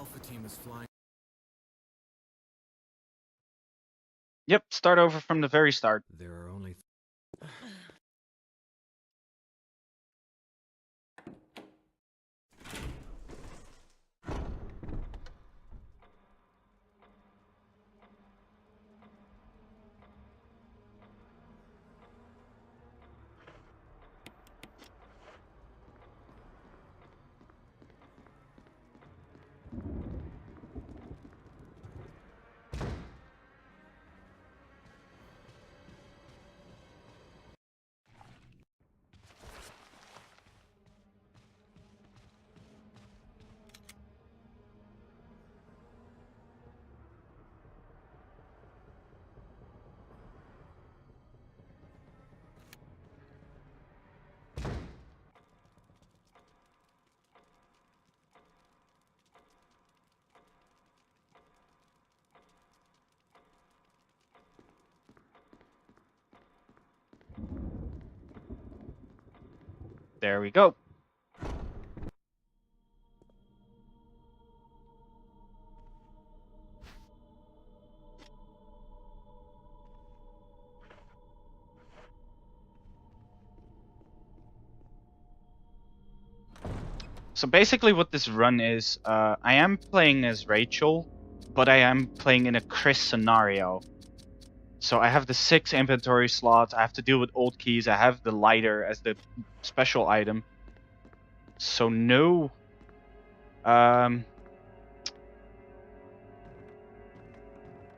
Alpha team is flying. Yep, start over from the very start. There are only... There we go. So basically what this run is, I am playing as Rachael, but I am playing in a Chirs scenario. So I have the 6 inventory slots, I have to deal with old keys, I have the lighter as the special item. So no...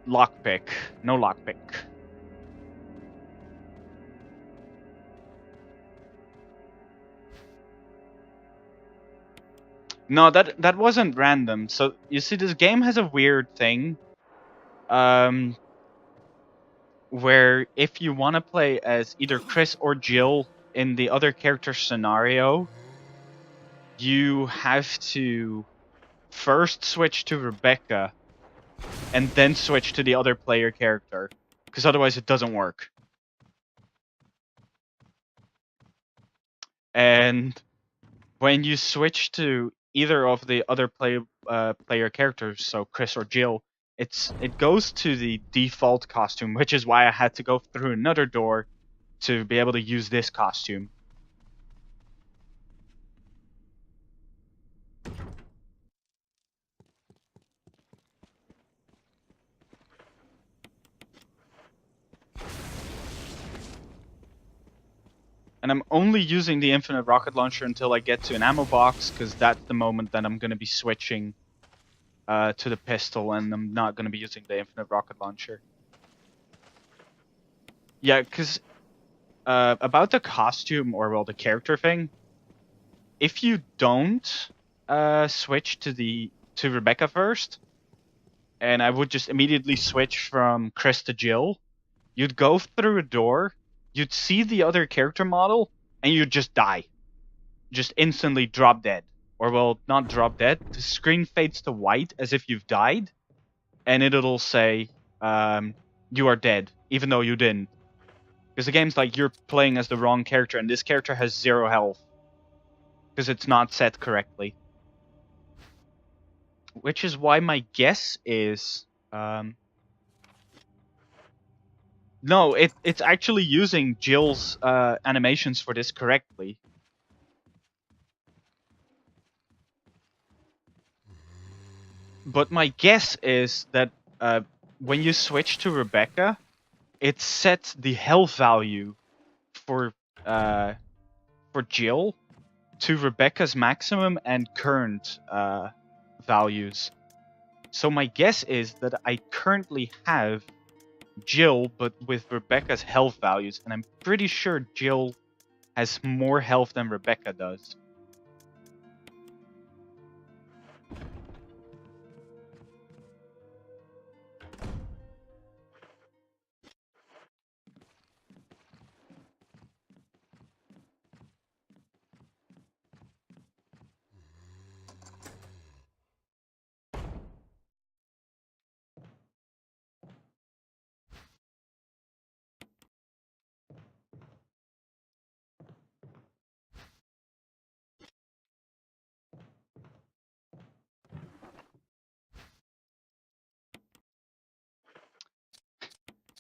lockpick. No lockpick. No, that wasn't random. So you see, this game has a weird thing, where if you want to play as either Chris or Jill in the other character scenario, you have to first switch to Rebecca and then switch to the other player character, because otherwise it doesn't work. And when you switch to either of the other player characters, so Chris or Jill, it goes to the default costume, which is why I had to go through another door to be able to use this costume. And I'm only using the infinite rocket launcher until I get to an ammo box, because that's the moment that I'm going to be switching to the pistol, and I'm not going to be using the infinite rocket launcher. Yeah, because about the costume, or well, the character thing, if you don't switch to Rebecca first, and I would just immediately switch from Chris to Jill, you'd go through a door, you'd see the other character model, and you'd just die. Just instantly drop dead. Or, well, not drop dead. The screen fades to white as if you've died, and it'll say, you are dead, even though you didn't. Because the game's like, you're playing as the wrong character, and this character has 0 health. Because it's not set correctly. Which is why my guess is... no, it's actually using Jill's animations for this correctly. But my guess is that when you switch to Rebecca, it sets the health value for Jill to Rebecca's maximum and current values. So my guess is that I currently have Jill, but with Rebecca's health values, and I'm pretty sure Jill has more health than Rebecca does.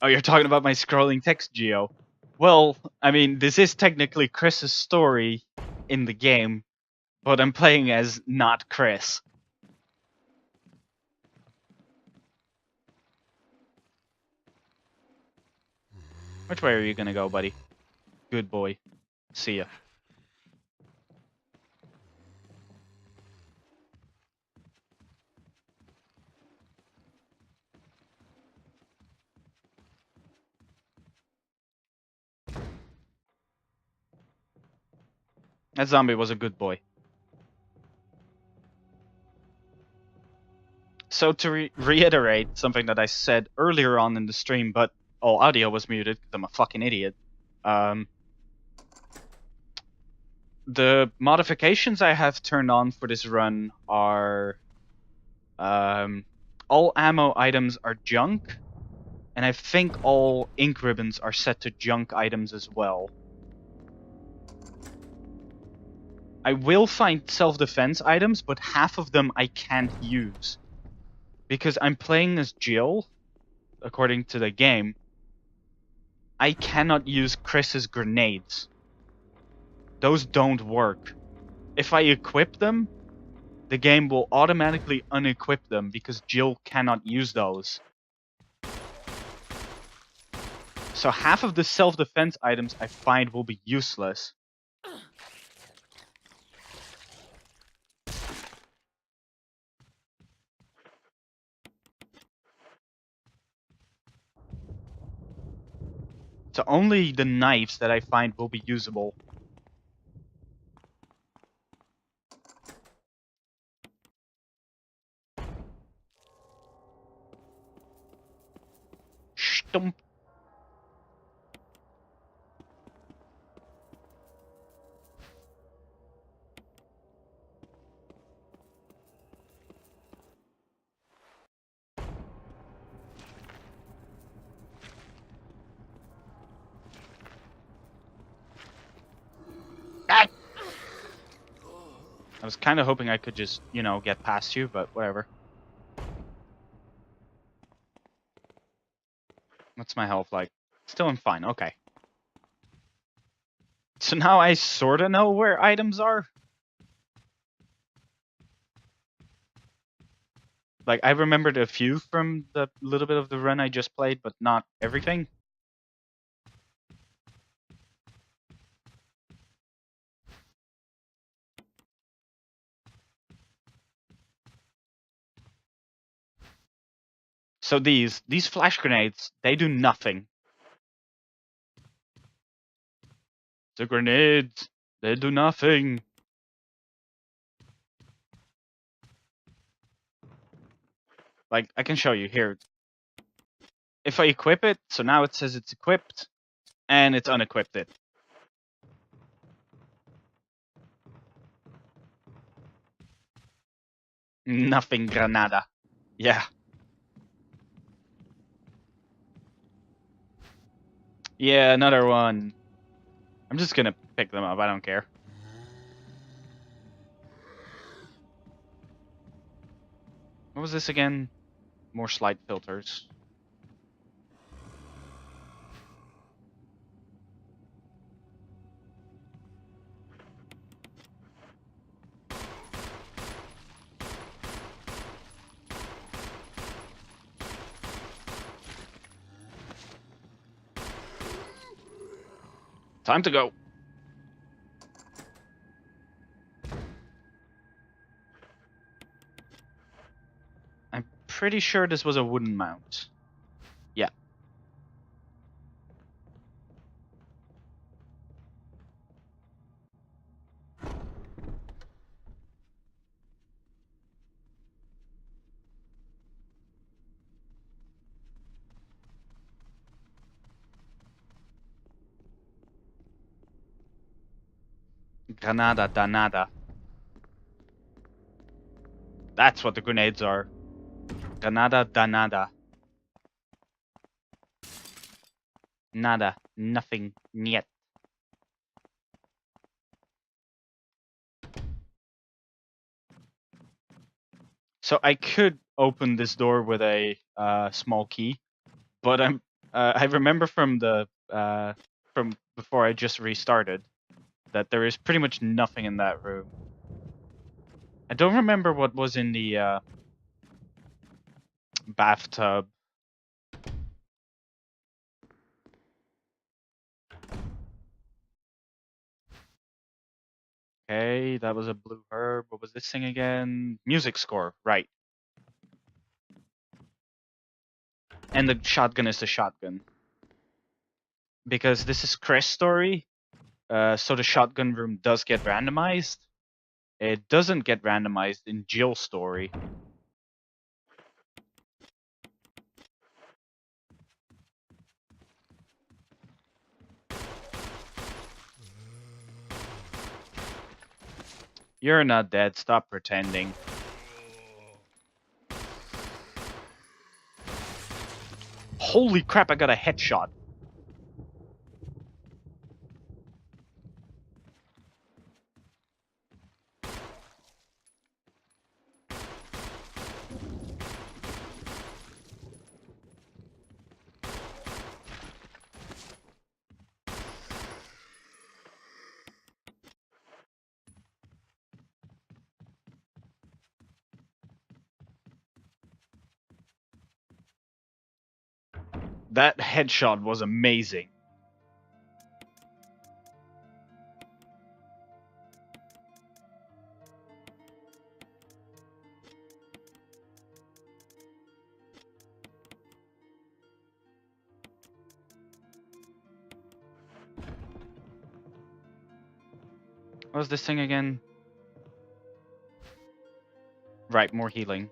Oh, you're talking about my scrolling text geo. Well, I mean, this is technically Chris's story in the game, but I'm playing as not Chris. Which way are you gonna go, buddy? Good boy. See ya. That zombie was a good boy. So to reiterate something that I said earlier on in the stream, but all audio was muted because I'm a fucking idiot. The modifications I have turned on for this run are all ammo items are junk, and I think all ink ribbons are set to junk items as well. I will find self-defense items, but half of them I can't use. Because I'm playing as Jill, according to the game, I cannot use Chris's grenades. Those don't work. If I equip them, the game will automatically unequip them because Jill cannot use those. So half of the self-defense items I find will be useless. So only the knives that I find will be usable. Stump. Ah! I was kind of hoping I could just, you know, get past you, but whatever. What's my health like? Still I'm fine, okay. So now I sorta know where items are. Like, I remembered a few from the little bit of the run I just played, but not everything. So these flash grenades, they do nothing. The grenades, they do nothing. Like, I can show you here. If I equip it, so now it says it's equipped, and it's unequipped it. Nothing granada. Yeah. Yeah, another one. I'm just gonna pick them up, I don't care. What was this again? More slide filters. Time to go. I'm pretty sure this was a wooden mount. Yeah. Granada danada. That's what the grenades are. Granada danada. Nada. Nothing. Niet. So I could open this door with a small key, but I'm I remember from the from before I just restarted that there is pretty much nothing in that room. I don't remember what was in the bathtub. Okay, that was a blue herb. What was this thing again? Music score, right. And the shotgun is the shotgun. Because this is Chris' story, so the shotgun room does get randomized. It doesn't get randomized in Jill's story. You're not dead, stop pretending. Holy crap, I got a headshot. That headshot was amazing. What was this thing again? Right, more healing.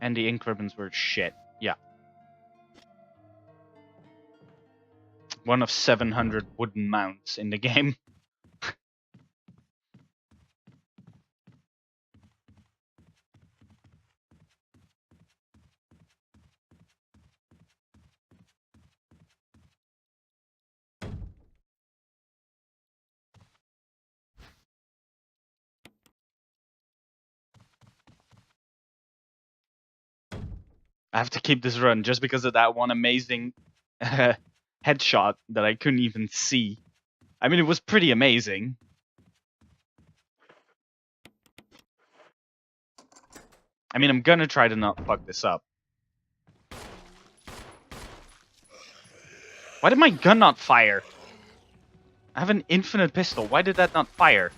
And the ink ribbons were shit. Yeah. One of 700 wooden mounts in the game. I have to keep this run just because of that one amazing headshot that I couldn't even see. I mean, it was pretty amazing. I mean, I'm gonna try to not fuck this up. Why did my gun not fire? I have an infinite pistol. Why did that not fire?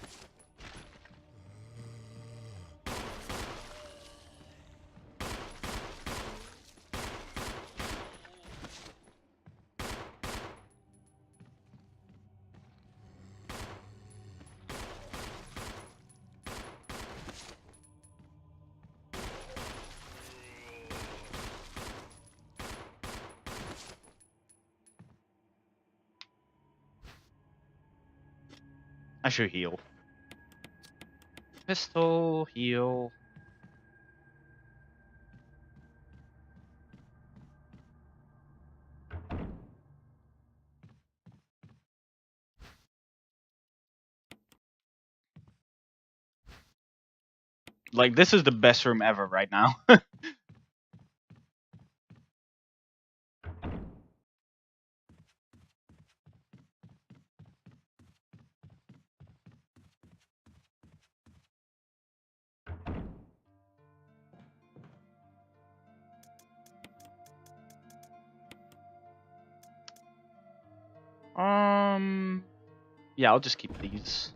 I should heal. Pistol, heal. Like, this is the best room ever right now. Yeah, I'll just keep these.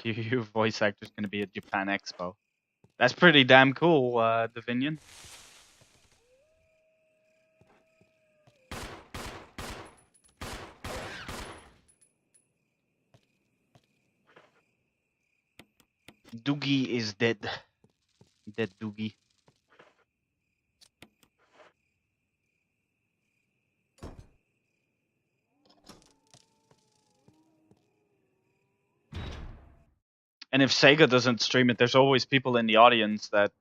Your voice actor's gonna be at Japan Expo. That's pretty damn cool, Divinion. Doogie is dead. Dead Doogie. And if Sega doesn't stream it, there's always people in the audience that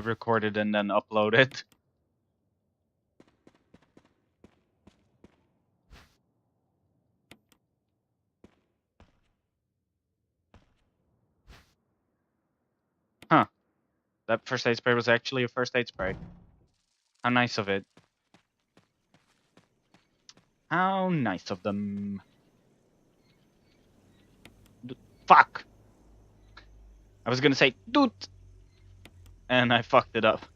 record it and then upload it. Huh. That first aid spray was actually a first aid spray. How nice of it. How nice of them. Fuck! I was gonna say, doot! And I fucked it up.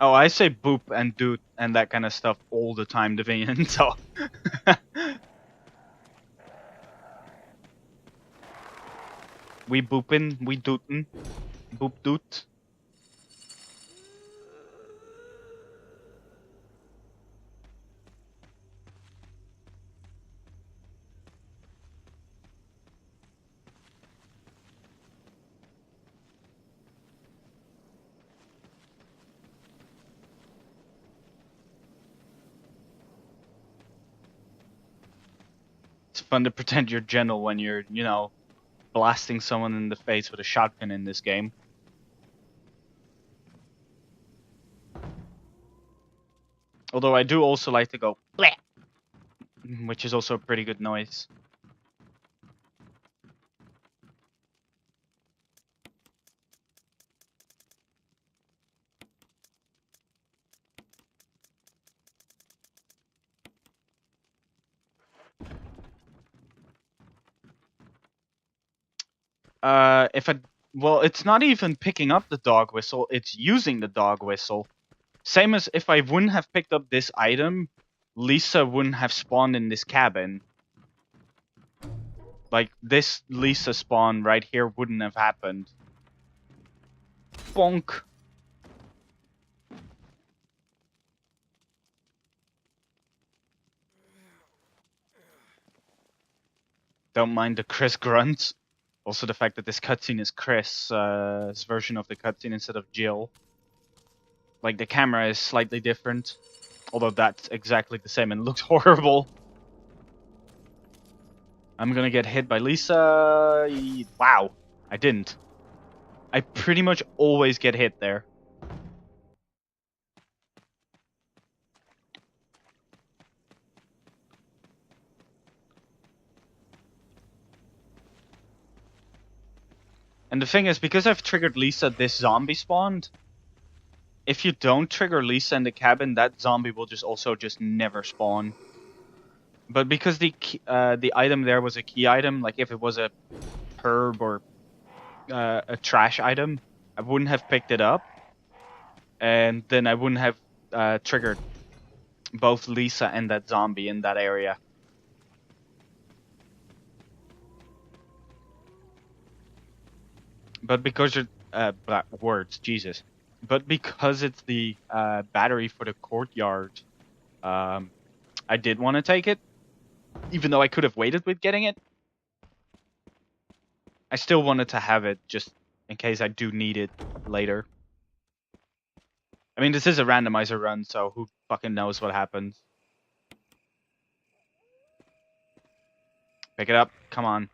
Oh, I say boop and doot and that kind of stuff all the time, Deviant, so... We boopin', we dootin', boop doot. It's fun to pretend you're gentle when you're, you know, blasting someone in the face with a shotgun in this game. Although I do also like to go bleh, which is also a pretty good noise. Well, it's not even picking up the dog whistle, it's using the dog whistle. Same as if I wouldn't have picked up this item, Lisa wouldn't have spawned in this cabin. Like, this Lisa spawn right here wouldn't have happened. Bonk! Don't mind the Chris grunts. Also the fact that this cutscene is Chris' version of the cutscene instead of Jill. Like, the camera is slightly different. Although that's exactly the same and looks horrible. I'm gonna get hit by Lisa. Wow, I didn't. I pretty much always get hit there. And the thing is, because I've triggered Lisa, this zombie spawned. If you don't trigger Lisa in the cabin, that zombie will just never spawn. But because the item there was a key item, like if it was a herb or a trash item, I wouldn't have picked it up, and then I wouldn't have triggered both Lisa and that zombie in that area. But because you're words, Jesus. But because it's the battery for the courtyard, I did want to take it, even though I could have waited with getting it. I still wanted to have it just in case I do need it later. I mean, this is a randomizer run, so who fucking knows what happens. Pick it up, come on.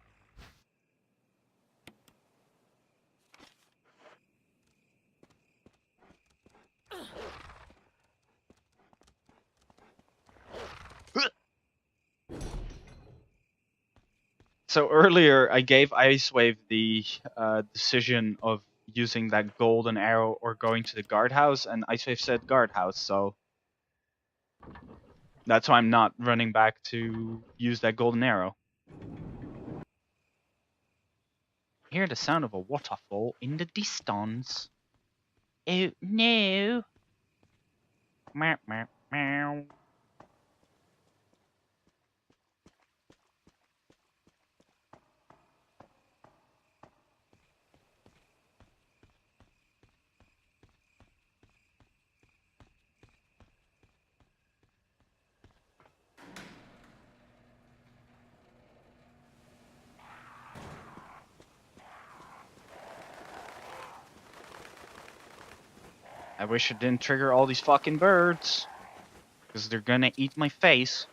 So earlier, I gave Icewave the decision of using that golden arrow or going to the guardhouse, and Icewave said guardhouse, so that's why I'm not running back to use that golden arrow. Hear the sound of a waterfall in the distance. Oh no! Meow meow meow. I wish it didn't trigger all these fucking birds. Because they're gonna eat my face.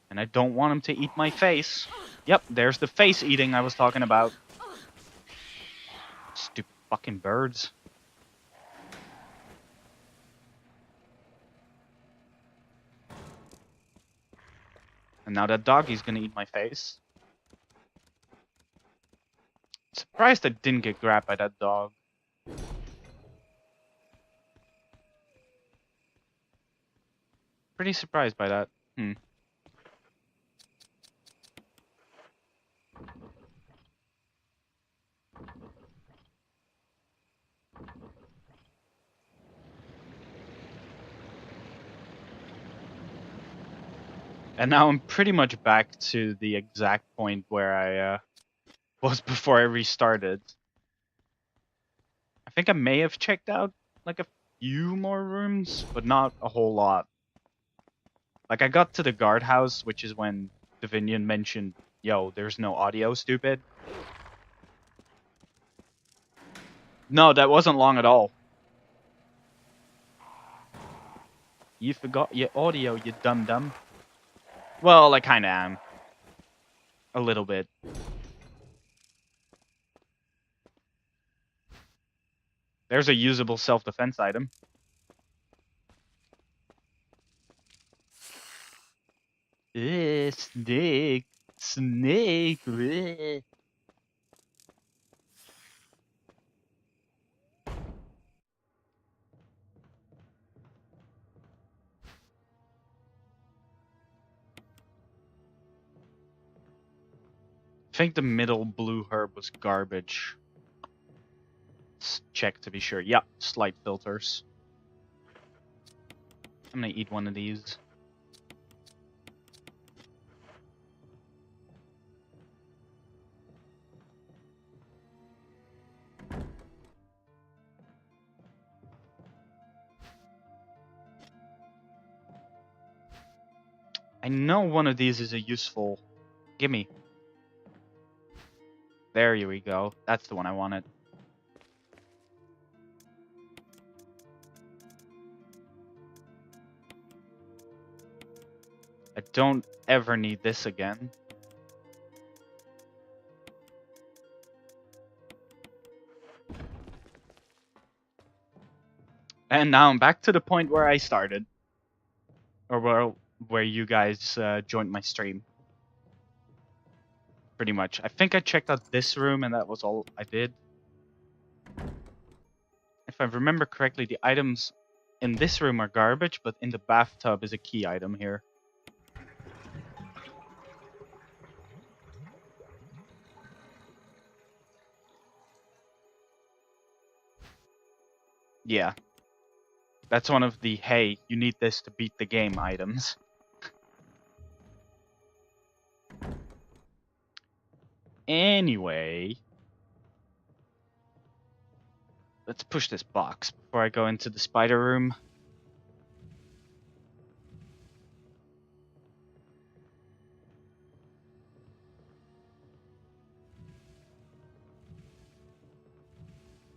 And I don't want them to eat my face. Yep, there's the face eating I was talking about. Stupid fucking birds. And now that doggy's gonna eat my face. Surprised I didn't get grabbed by that dog. Pretty surprised by that. And now I'm pretty much back to the exact point where I was before I restarted. I think I may have checked out like a few more rooms, but not a whole lot. Like I got to the guardhouse, which is when Davinian mentioned, yo, there's no audio, stupid. No, that wasn't long at all. You forgot your audio, you dum-dum. Well, I kinda am. A little bit. There's a usable self-defense item. Snake. Snake. I think the middle blue herb was garbage. Let's check to be sure. Yep, slight filters. I'm gonna eat one of these. I know one of these is a useful... Gimme. There we go. That's the one I wanted. I don't ever need this again. And now I'm back to the point where I started. Or where you guys joined my stream. Pretty much. I think I checked out this room and that was all I did. If I remember correctly, the items in this room are garbage, but in the bathtub is a key item here. Yeah. That's one of the, hey, you need this to beat the game items. Anyway. Let's push this box before I go into the spider room.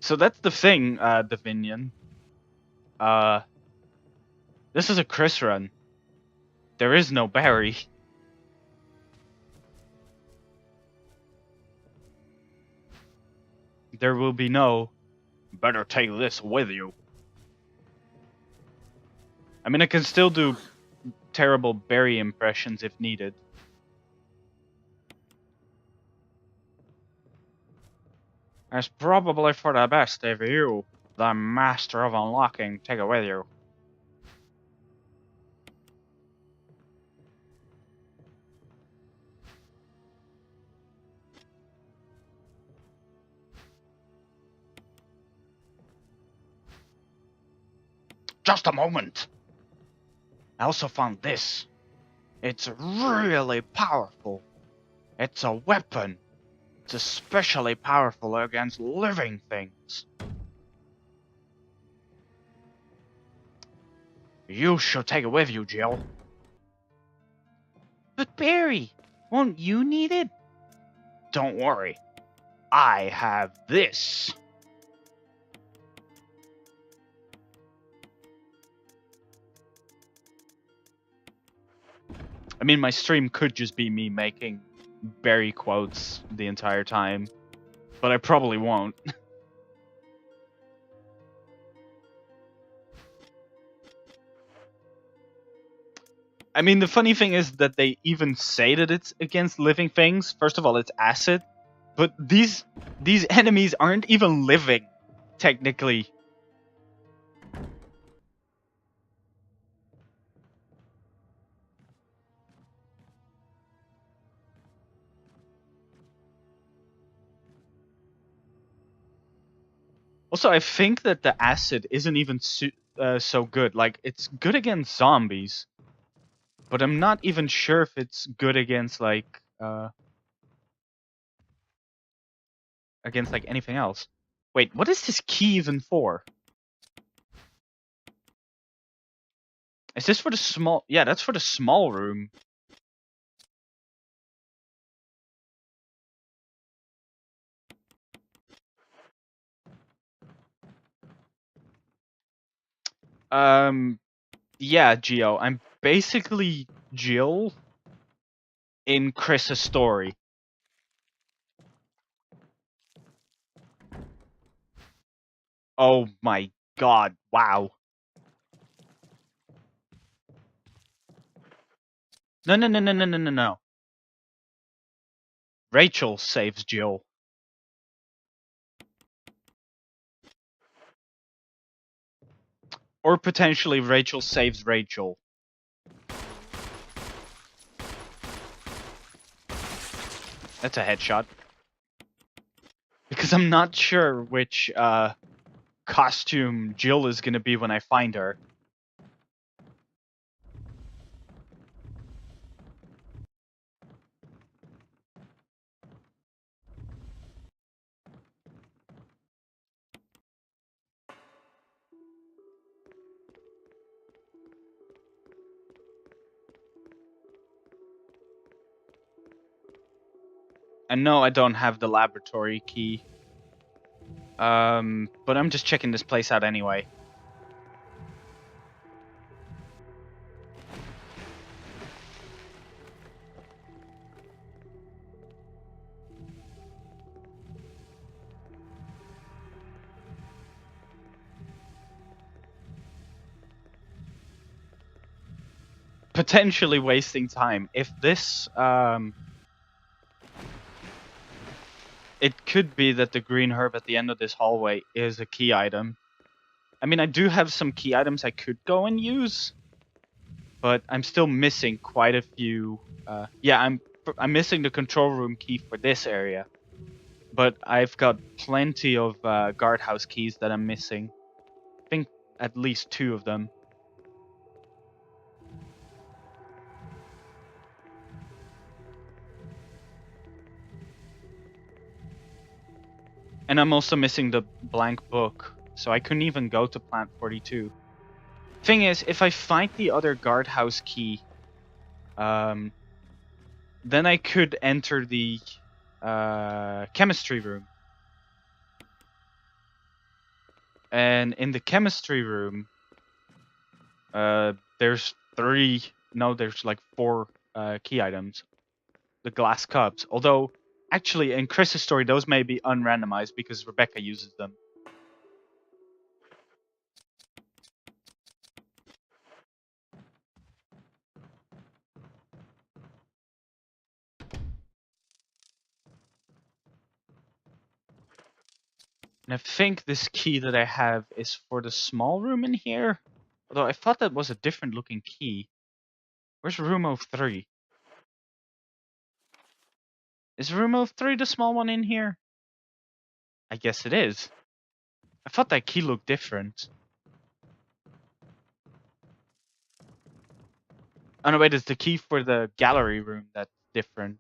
So that's the thing, Davinian. This is a Chris run. There is no Barry. There will be no, better take this with you. I mean, I can still do terrible Barry impressions if needed. It's probably for the best if you, the master of unlocking, take it with you. Just a moment! I also found this. It's really powerful. It's a weapon. It's especially powerful against living things. You should take it with you, Jill. But Barry, won't you need it? Don't worry. I have this. I mean, my stream could just be me making berry quotes the entire time, but I probably won't. I mean, the funny thing is that they even say that it's against living things. First of all, it's acid, but these enemies aren't even living, technically. Also, I think that the acid isn't even so good. Like, it's good against zombies, but I'm not even sure if it's good against like anything else. Wait, what is this key even for? Is this for the small? Yeah, that's for the small room. Yeah, Geo. I'm basically Jill in Chris's story. Oh my god, wow. No. Rachael saves Jill. Or potentially Rachael saves Rachael. That's a headshot. Because I'm not sure which costume Jill is gonna be when I find her. And no, I don't have the laboratory key. But I'm just checking this place out anyway. Potentially wasting time. If this, it could be that the green herb at the end of this hallway is a key item. I mean, I do have some key items I could go and use, but I'm still missing quite a few. Yeah, I'm missing the control room key for this area, but I've got plenty of guardhouse keys that I'm missing. I think at least 2 of them. And I'm also missing the blank book, so I couldn't even go to Plant 42. Thing is, if I find the other guardhouse key, then I could enter the chemistry room. And in the chemistry room, there's there's like 4 key items. The glass cups. Although, actually, in Chris's story, those may be unrandomized because Rebecca uses them. And I think this key that I have is for the small room in here. Although I thought that was a different looking key. Where's room 03? Is room 03 the small one in here? I guess it is. I thought that key looked different. Oh no, wait, it's the key for the gallery room that's different.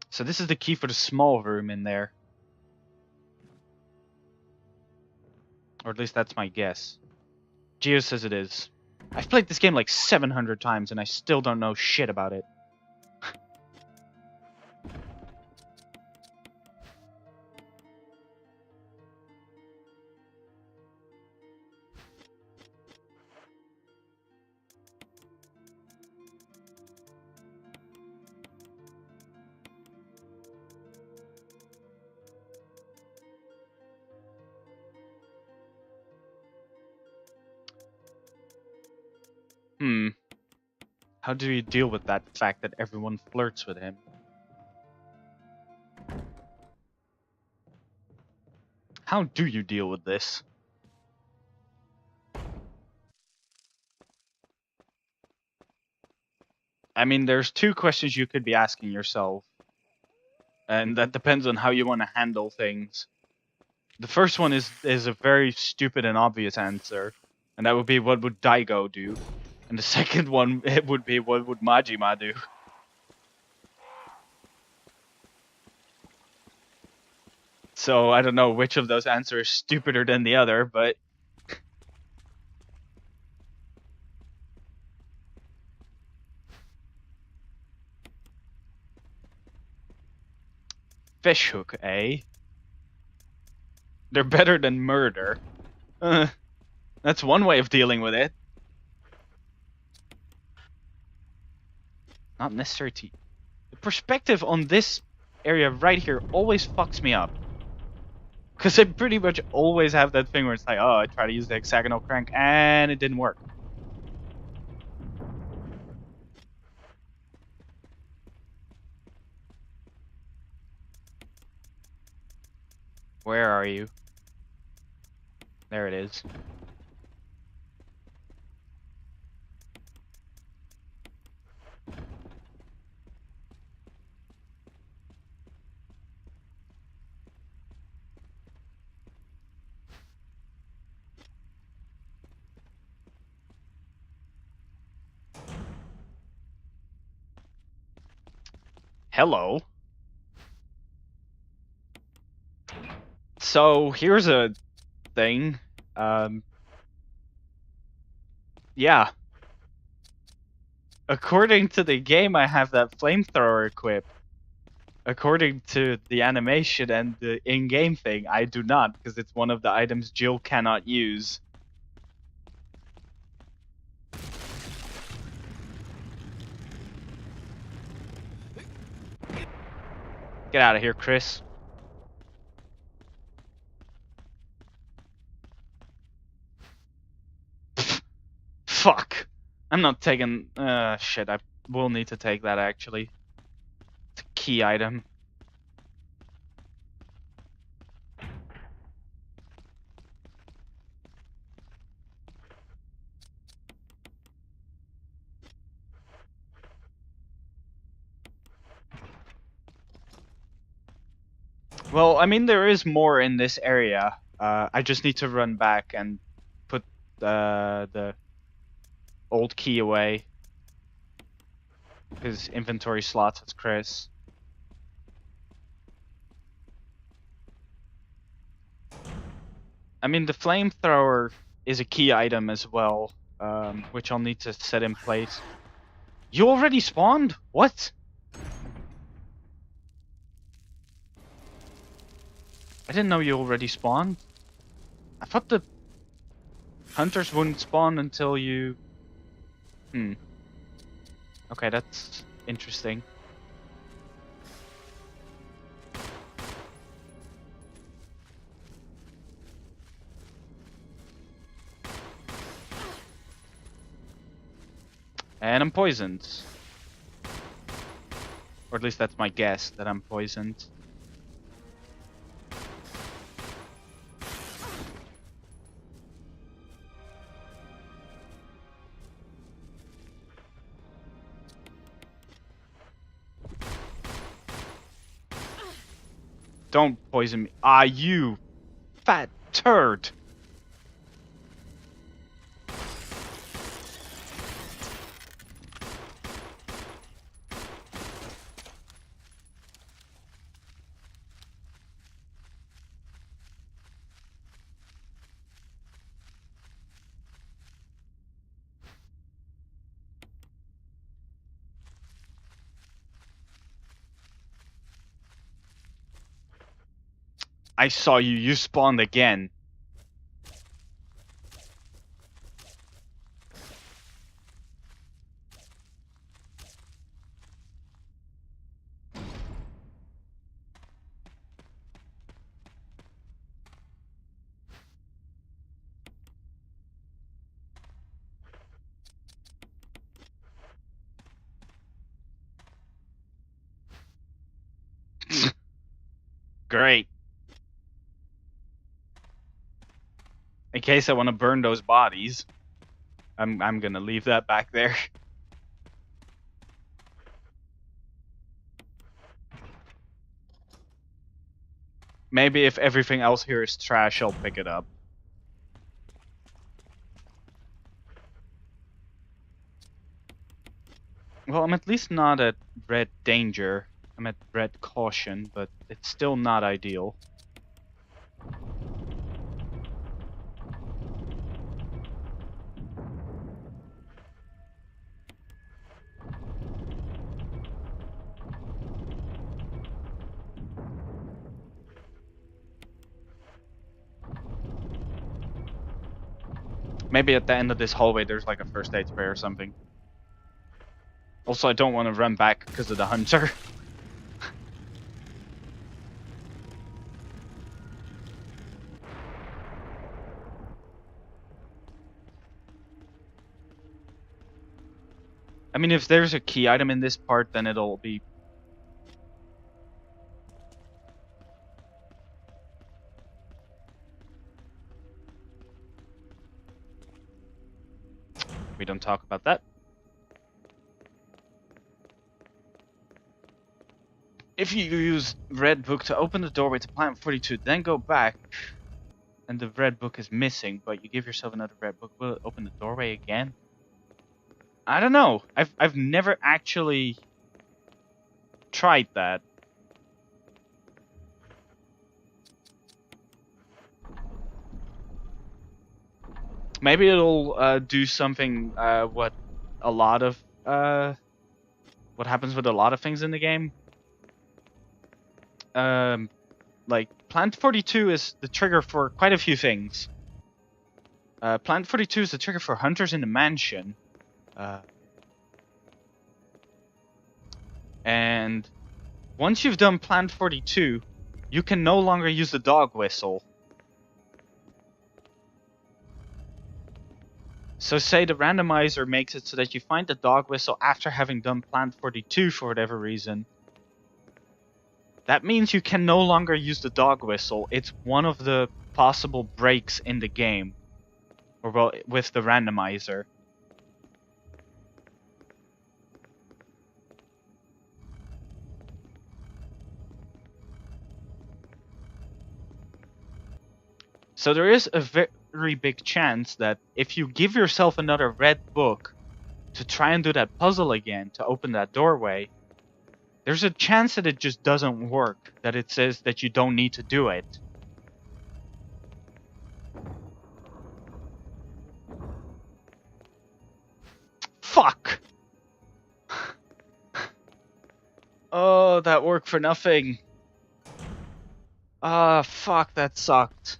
So this is the key for the small room in there. Or at least that's my guess. Geo says it is. I've played this game like 700 times and I still don't know shit about it. How do you deal with that fact that everyone flirts with him? How do you deal with this? I mean, there's two questions you could be asking yourself. And that depends on how you want to handle things. The first one is a very stupid and obvious answer. And that would be, what would Daigo do? And the second one, it would be, what would Majima do? So I don't know which of those answers is stupider than the other, but... Fishhook, eh? They're better than murder. That's one way of dealing with it. Not necessary to... The perspective on this area right here always fucks me up. Because I pretty much always have that thing where it's like, oh, I try to use the hexagonal crank and it didn't work. Where are you? There it is. Hello. So here's a thing. Yeah. According to the game, I have that flamethrower equipped. According to the animation and the in-game thing, I do not, because it's one of the items Jill cannot use. Get out of here, Chris. Fuck. I'm not taking... shit, I will need to take that, actually. It's a key item. Well, I mean, there is more in this area. I just need to run back and put the old key away. His inventory slots with Chris. I mean, the flamethrower is a key item as well, which I'll need to set in place. You already spawned? What? I didn't know you already spawned. I thought the hunters wouldn't spawn until you... Okay, that's interesting. And I'm poisoned. Or at least that's my guess, that I'm poisoned. Don't poison me. Ah, you fat turd! I saw you. You spawned again. Great. In case I want to burn those bodies, I'm gonna leave that back there. Maybe if everything else here is trash, I'll pick it up. Well, I'm at least not at red danger. I'm at red caution, but it's still not ideal. Maybe at the end of this hallway there's like a first aid spray or something. Also, I don't want to run back because of the hunter. I mean, if there's a key item in this part, then it'll be... We don't talk about that. If you use red book to open the doorway to plant 42, then go back, and the red book is missing, but you give yourself another red book, will it open the doorway again? I don't know. I've never actually tried that. Maybe it'll do something what a lot of what happens with a lot of things in the game. Like Plant 42 is the trigger for quite a few things. Plant 42 is the trigger for hunters in the mansion. And once you've done Plant 42, you can no longer use the dog whistle. So say the randomizer makes it so that you find the dog whistle after having done Plant 42 for whatever reason. That means you can no longer use the dog whistle. It's one of the possible breaks in the game. Or well, with the randomizer. So there is a very big chance that if you give yourself another red book to try and do that puzzle again, to open that doorway, there's a chance that it just doesn't work, that it says that you don't need to do it. Fuck! Oh, that worked for nothing. Ah, fuck, that sucked.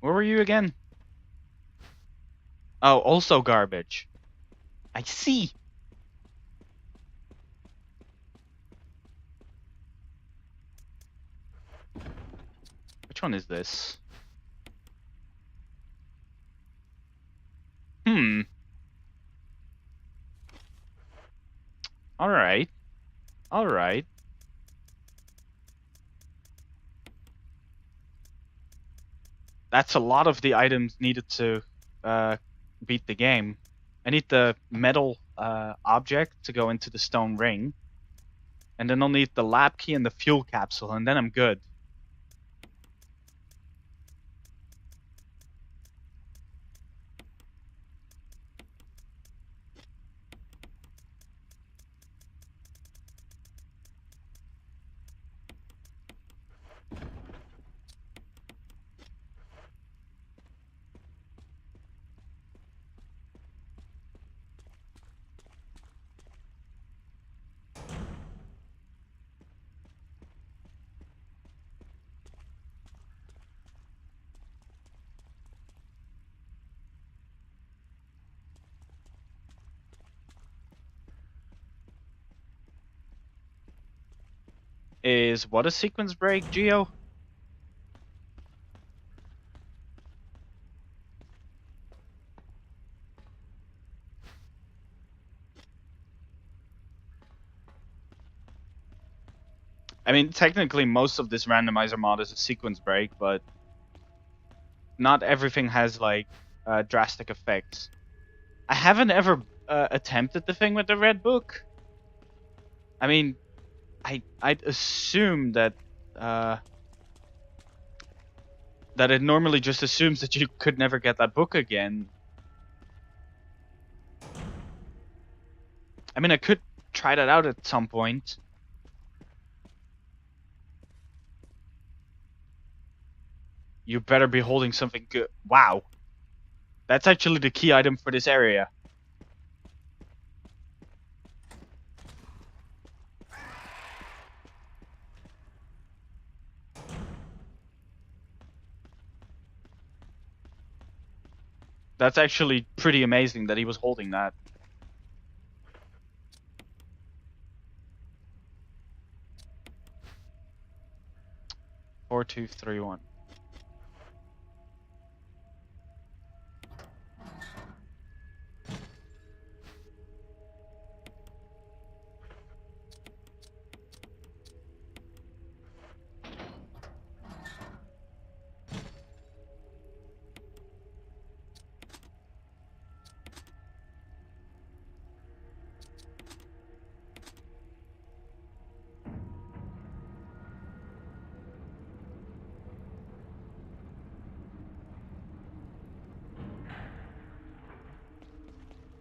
Where were you again? Oh, also garbage. I see. Which one is this? Alright. Alright. That's a lot of the items needed to beat the game. I need the metal object to go into the stone ring. And then I'll need the lab key and the fuel capsule, and then I'm good. is what a sequence break, Geo? I mean, technically most of this randomizer mod is a sequence break, but not everything has like drastic effects. I haven't ever attempted the thing with the red book. I mean, I'd assume that that it normally just assumes that you could never get that book again. I mean, I could try that out at some point. You better be holding something good. Wow. That's actually the key item for this area. That's actually pretty amazing that he was holding that. Four, two, three, one.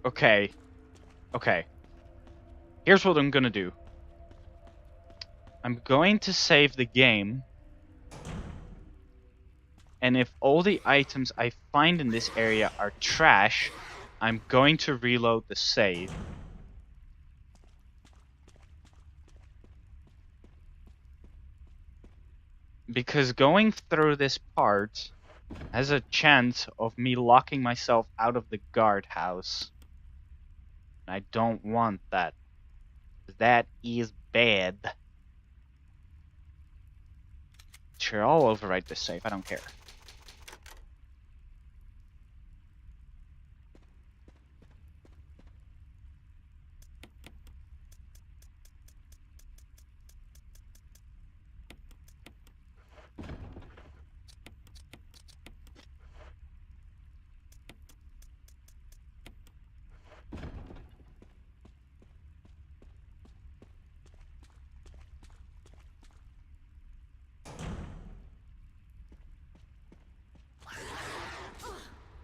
Okay. Okay. Here's what I'm gonna do. I'm going to save the game. And if all the items I find in this area are trash, I'm going to reload the save. Because going through this part has a chance of me locking myself out of the guardhouse. I don't want that. That is bad. Sure, I'll overwrite this save. I don't care.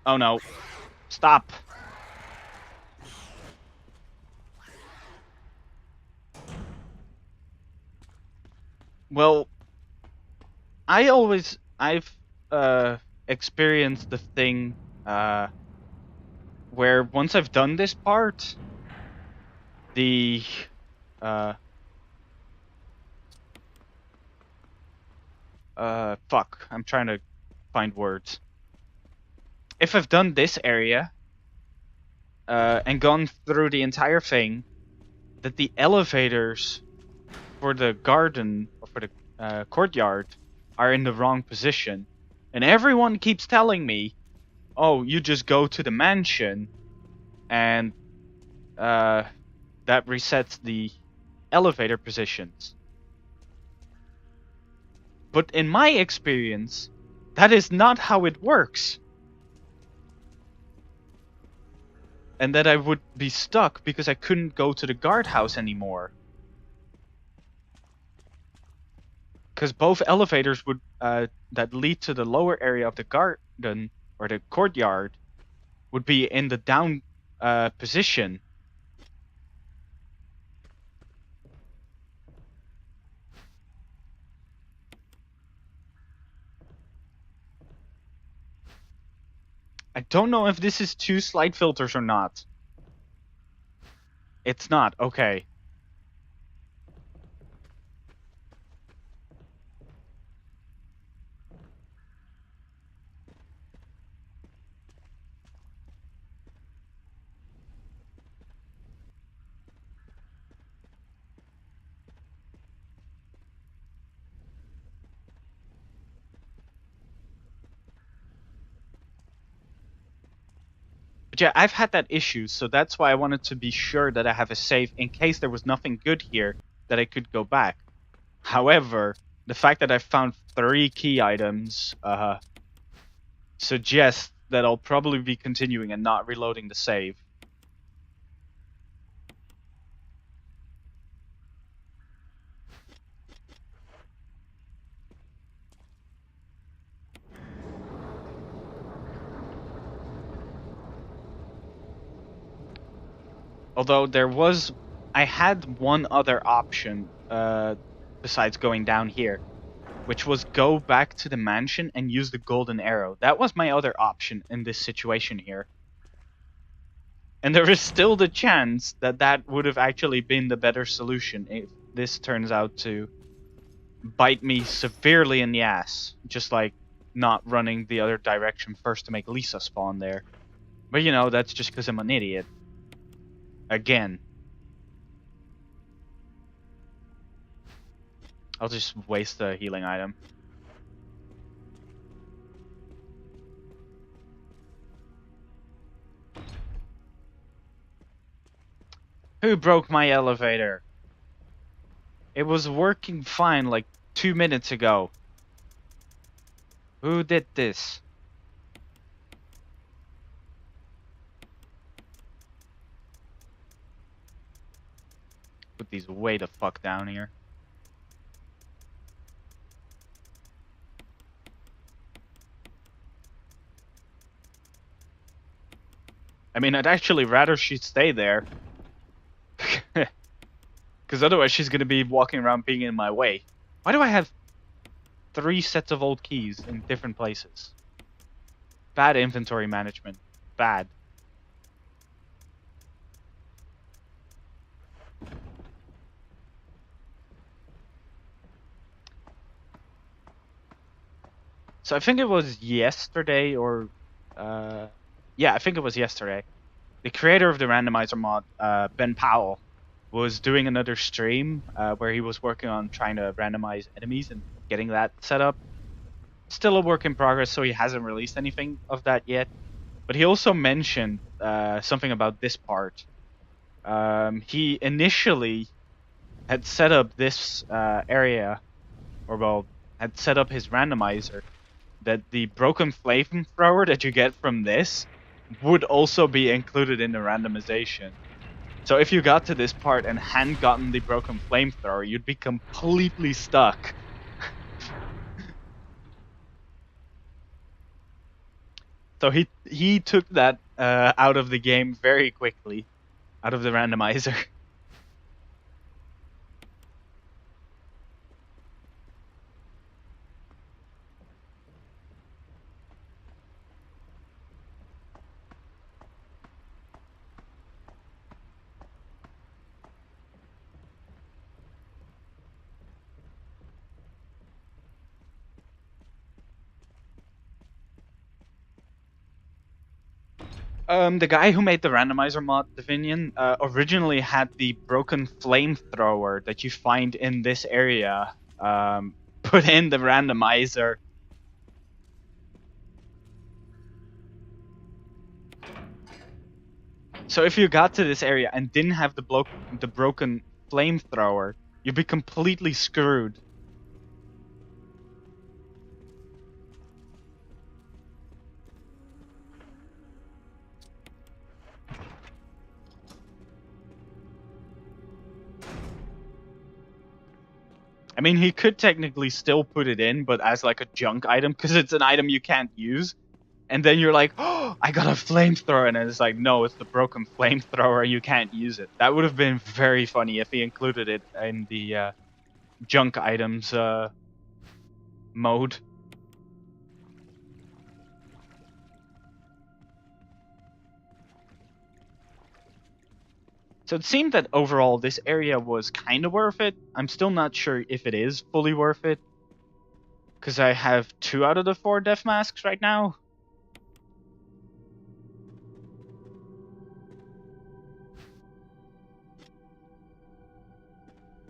Oh no. Stop. Well, I've experienced the thing where once I've done this part, the fuck, I'm trying to find words. If I've done this area and gone through the entire thing, that the elevators for the garden or for the courtyard are in the wrong position, and everyone keeps telling me, "Oh, you just go to the mansion, and that resets the elevator positions." But in my experience, that is not how it works. And that I would be stuck because I couldn't go to the guardhouse anymore. Because both elevators would that lead to the lower area of the garden or the courtyard would be in the down position. I don't know if this is 2 slide filters or not. It's not. Okay. Yeah, I've had that issue, so that's why I wanted to be sure that I have a save in case there was nothing good here that I could go back. However, the fact that I found 3 key items suggests that I'll probably be continuing and not reloading the save. Although I had one other option besides going down here, which was go back to the mansion and use the golden arrow. That was my other option in this situation here. And there is still the chance that that would have actually been the better solution if this turns out to bite me severely in the ass. Just like not running the other direction first to make Lisa spawn there. But you know, that's just because I'm an idiot. Again. I'll just waste the healing item. Who broke my elevator? It was working fine like 2 minutes ago. Who did this? Put these way the fuck down here. I mean, I'd actually rather she stay there. Because otherwise she's going to be walking around being in my way. Why do I have 3 sets of old keys in different places? Bad inventory management. Bad. So I think it was yesterday or... yeah, I think it was yesterday. The creator of the randomizer mod, BennPowell, was doing another stream where he was working on trying to randomize enemies and getting that set up. Still a work in progress, so he hasn't released anything of that yet. But he also mentioned something about this part. He initially had set up this area, or well, had set up his randomizer, that the broken flamethrower that you get from this would also be included in the randomization. So if you got to this part and hadn't gotten the broken flamethrower, you'd be completely stuck. So he took that out of the game very quickly, out of the randomizer. The guy who made the randomizer mod, Divinian, originally had the broken flamethrower that you find in this area put in the randomizer. So if you got to this area and didn't have the broken flamethrower, you'd be completely screwed. I mean, he could technically still put it in, but as like a junk item, because it's an item you can't use. And then you're like, oh, I got a flamethrower, and it's like, no, it's the broken flamethrower, you can't use it. That would have been very funny if he included it in the junk items mode. So it seemed that overall this area was kind of worth it. I'm still not sure if it is fully worth it, because I have 2 out of the 4 death masks right now.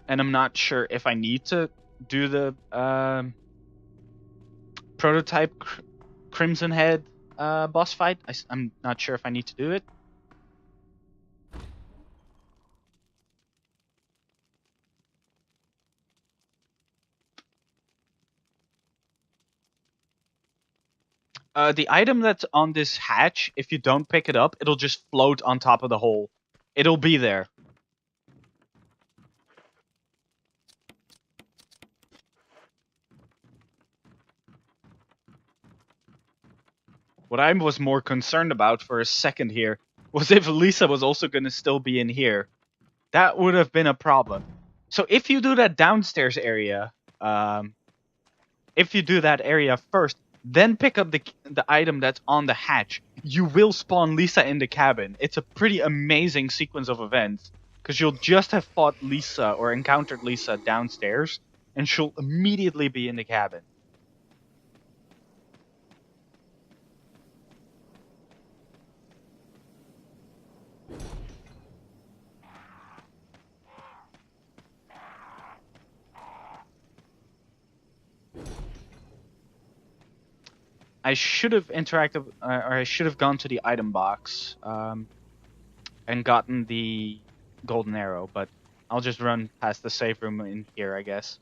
And I'm not sure if I need to do the prototype Crimson Head boss fight. I'm not sure if I need to do it. The item that's on this hatch, if you don't pick it up, it'll just float on top of the hole. It'll be there. What I was more concerned about for a second here was if Lisa was also going to still be in here. That would have been a problem. So if you do that downstairs area, if you do that area first, then pick up the item that's on the hatch, you will spawn Lisa in the cabin. It's a pretty amazing sequence of events, because you'll just have fought Lisa or encountered Lisa downstairs, and she'll immediately be in the cabin. I should have interacted, or I should have gone to the item box and gotten the golden arrow, but I'll just run past the safe room in here, I guess.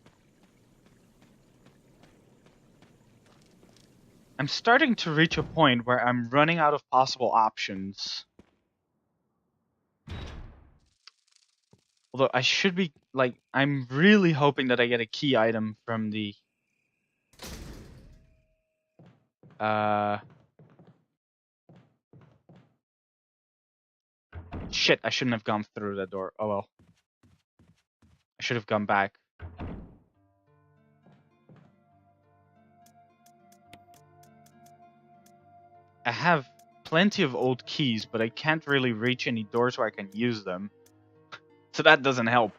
I'm starting to reach a point where I'm running out of possible options. Although I should be, like, I'm really hoping that I get a key item from the... Shit, I shouldn't have gone through that door. Oh well. I should have gone back. I have plenty of old keys, but I can't really reach any doors where I can use them. So that doesn't help.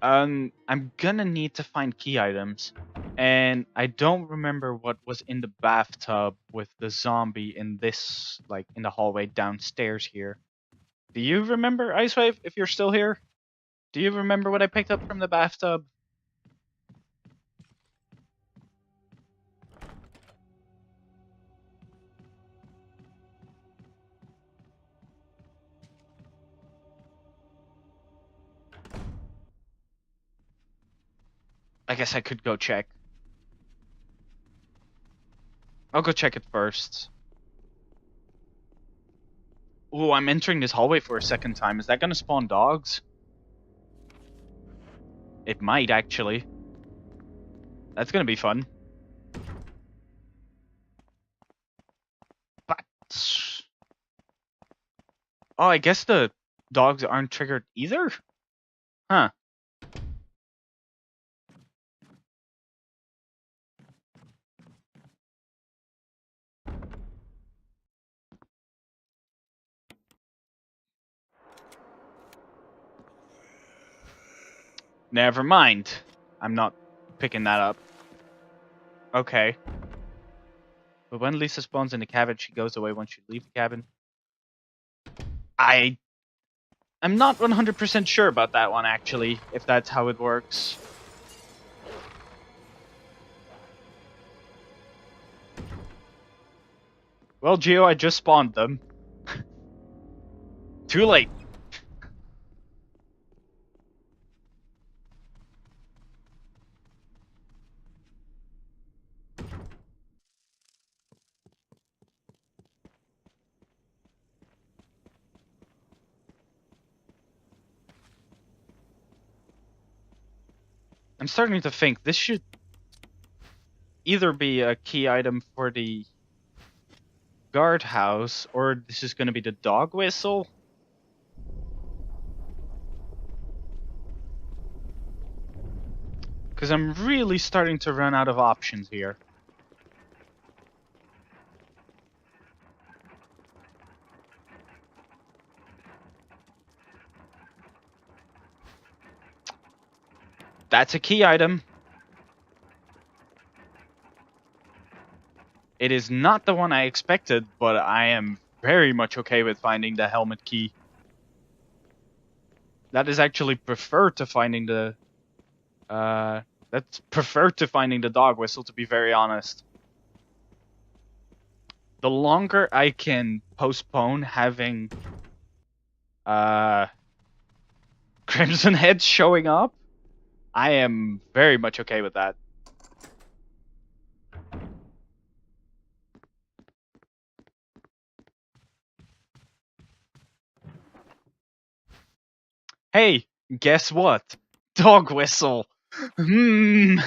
I'm gonna need to find key items. And I don't remember what was in the bathtub with the zombie in this, like, in the hallway downstairs here. Do you remember, Icewave, if you're still here? Do you remember what I picked up from the bathtub? I guess I could go check. I'll go check it first. Ooh, I'm entering this hallway for a second time. Is that gonna spawn dogs? It might, actually. That's gonna be fun. But... oh, I guess the dogs aren't triggered either? Huh. Never mind. I'm not picking that up. Okay. But when Lisa spawns in the cabin, she goes away once you leave the cabin. I'm not 100% sure about that one, actually, if that's how it works. Well, Geo, I just spawned them. Too late. I'm starting to think this should either be a key item for the guardhouse, or this is going to be the dog whistle. Because I'm really starting to run out of options here. That's a key item. It is not the one I expected, but I am very much okay with finding the helmet key. That is actually preferred to finding the... that's preferred to finding the dog whistle, to be very honest. the longer I can postpone having Crimson Heads showing up, I am very much okay with that. Hey, guess what? Dog whistle. Hmm.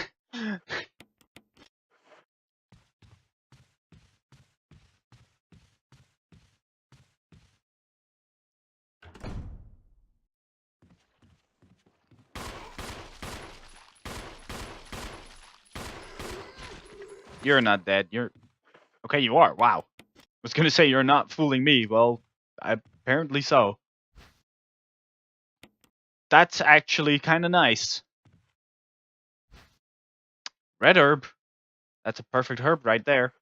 You're not dead. You're okay. You are. Wow. I was gonna say you're not fooling me. Well, apparently so. That's actually kind of nice. Red herb. That's a perfect herb right there.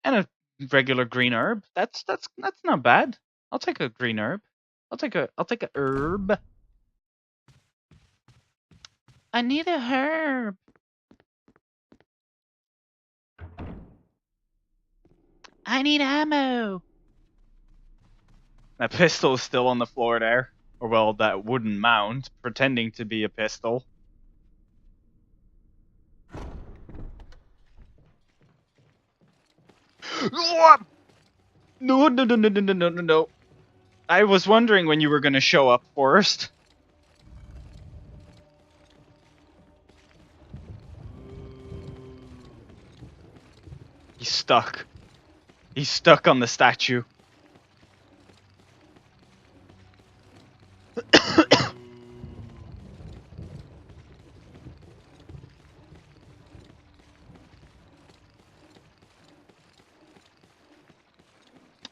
And a regular green herb. That's not bad. I'll take a green herb. I'll take a herb. I need a herb. I need ammo. That pistol is still on the floor there. Or well, that wooden mount, pretending to be a pistol. No, no, no, no, no, no, no, no. I was wondering when you were gonna show up, Forrest. He's stuck. He's stuck on the statue.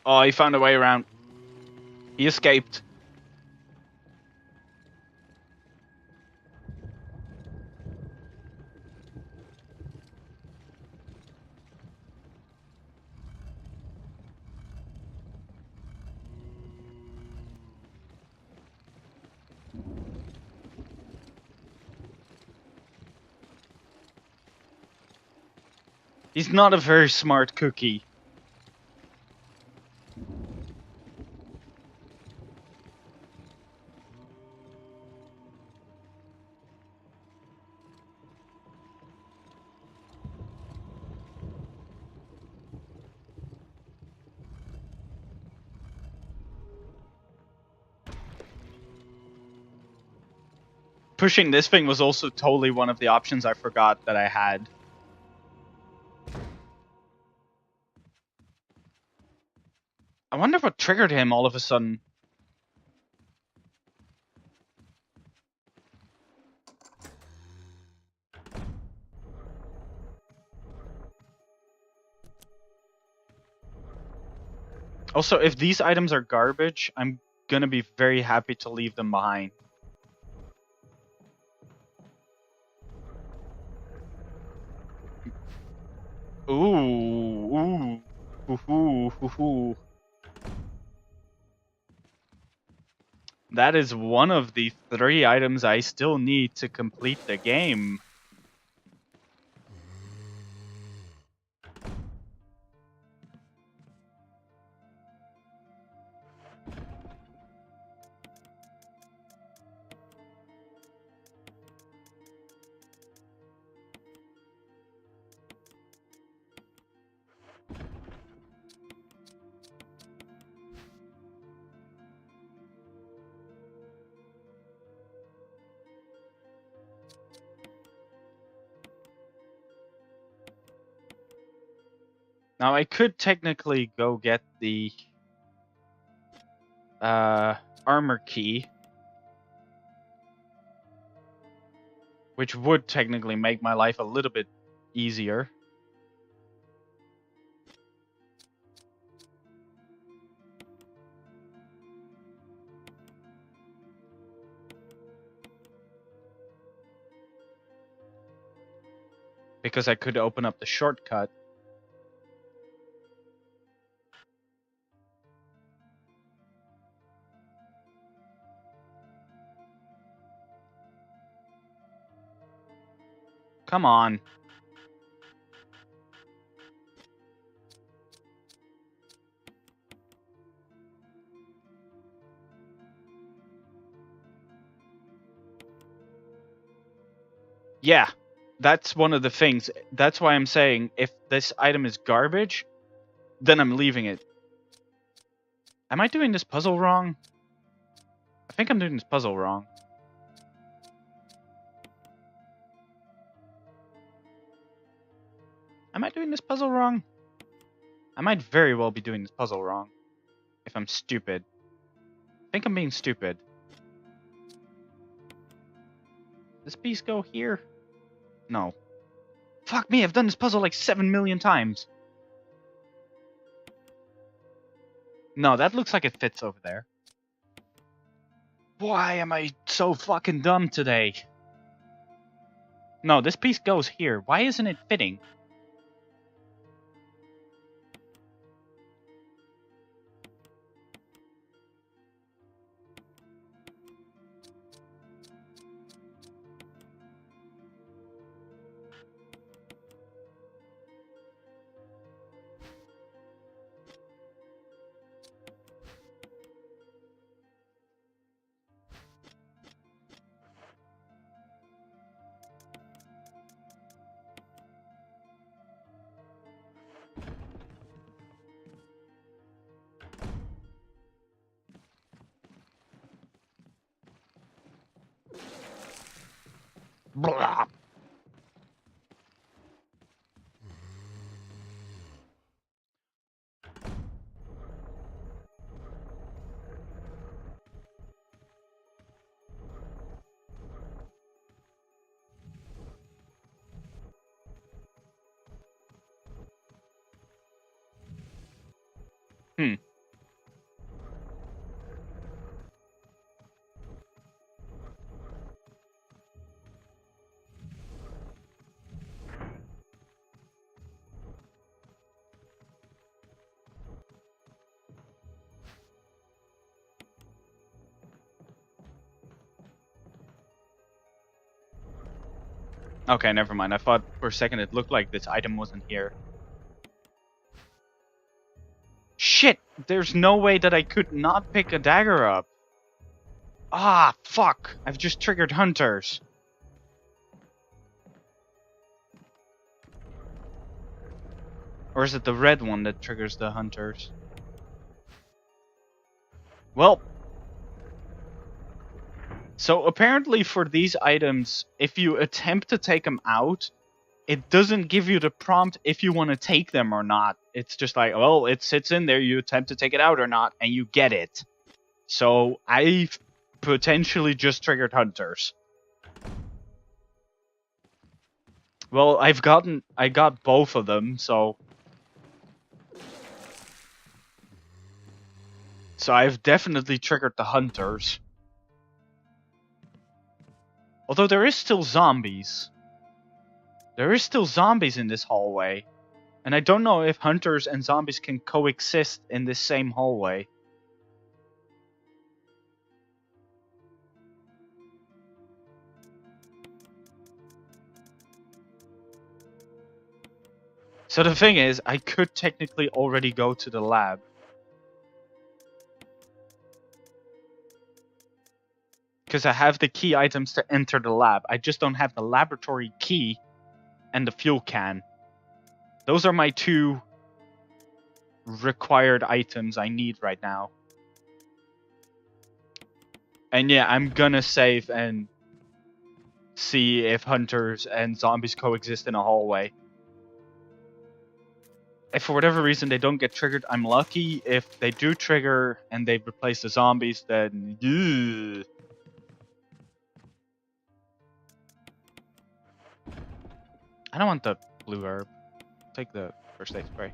Oh, he found a way around. He escaped. He's not a very smart cookie. Pushing this thing was also totally one of the options I forgot that I had. I wonder what triggered him all of a sudden. Also, if these items are garbage, I'm gonna be very happy to leave them behind. Ooh, ooh. That is one of the 3 items I still need to complete the game. Now, I could technically go get the armor key, which would technically make my life a little bit easier. Because I could open up the shortcut. Come on. Yeah, that's one of the things. That's why I'm saying if this item is garbage, then I'm leaving it. Am I doing this puzzle wrong? I think I'm doing this puzzle wrong. Am I doing this puzzle wrong? I might very well be doing this puzzle wrong. If I'm stupid. I think I'm being stupid. Does this piece go here? No. Fuck me, I've done this puzzle like 7 million times. No, that looks like it fits over there. Why am I so fucking dumb today? No, this piece goes here. Why isn't it fitting? Blah. Okay, never mind. I thought for a second it looked like this item wasn't here. Shit! There's no way that I could not pick a dagger up. Ah, fuck! I've just triggered hunters. Or is it the red one that triggers the hunters? Well... So apparently for these items, if you attempt to take them out, it doesn't give you the prompt if you want to take them or not. It's just like, well, it sits in there, you attempt to take it out or not, and you get it. So I've potentially just triggered hunters. Well, I got both of them, so I've definitely triggered the hunters. Although there is still zombies. There is still zombies in this hallway. And I don't know if hunters and zombies can coexist in this same hallway. So the thing is, I could technically already go to the lab. Because I have the key items to enter the lab. I just don't have the laboratory key and the fuel can. Those are my two required items I need right now. And yeah, I'm gonna save and see if hunters and zombies coexist in a hallway. If for whatever reason they don't get triggered, I'm lucky. If they do trigger and they replace the zombies, then... Ugh. I don't want the blue herb. Take the first aid spray.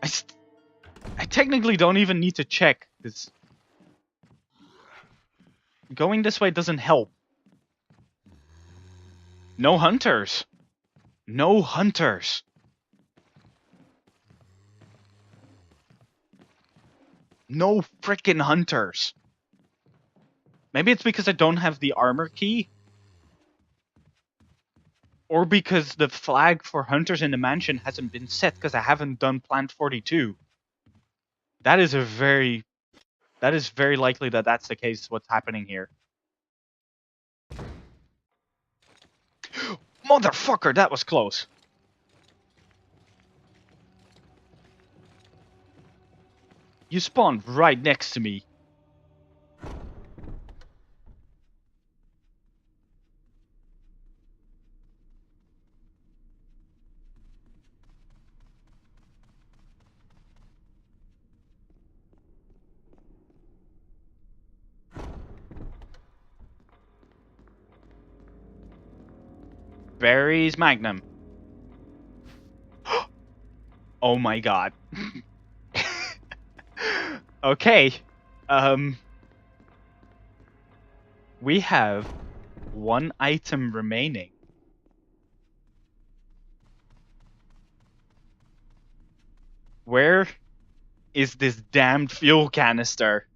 I technically don't even need to check, because going this way doesn't help. No hunters. No hunters. No frickin' hunters. Maybe it's because I don't have the armor key. Or because the flag for hunters in the mansion hasn't been set because I haven't done Plant 42. That is very likely that that's the case, what's happening here. Motherfucker, that was close. You spawned right next to me. Barry's Magnum. Oh my god. Okay. We have one item remaining. Where is this damned fuel canister?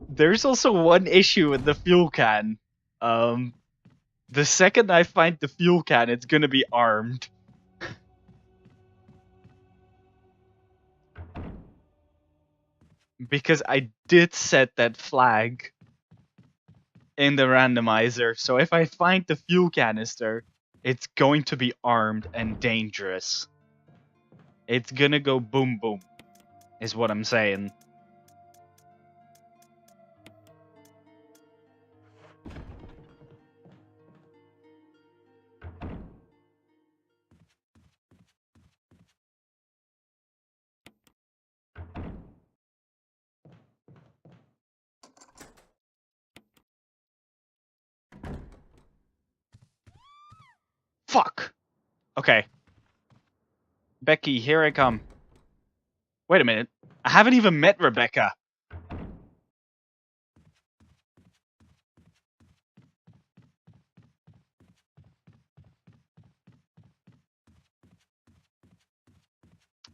There's also one issue with the fuel can. The second I find the fuel can, it's gonna be armed. Because I did set that flag in the randomizer, so if I find the fuel canister, it's going to be armed and dangerous. It's gonna go boom boom, is what I'm saying. Fuck! Okay. Becky, here I come. Wait a minute. I haven't even met Rebecca.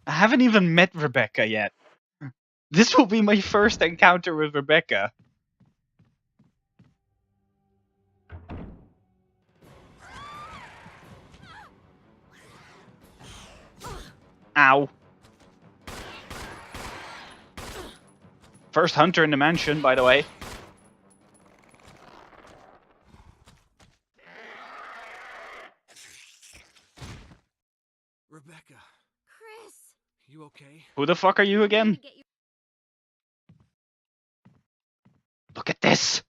I haven't even met Rebecca yet. This will be my first encounter with Rebecca. Ow. First hunter in the mansion, by the way. Rebecca. Chris. You okay? Who the fuck are you again? Look at this!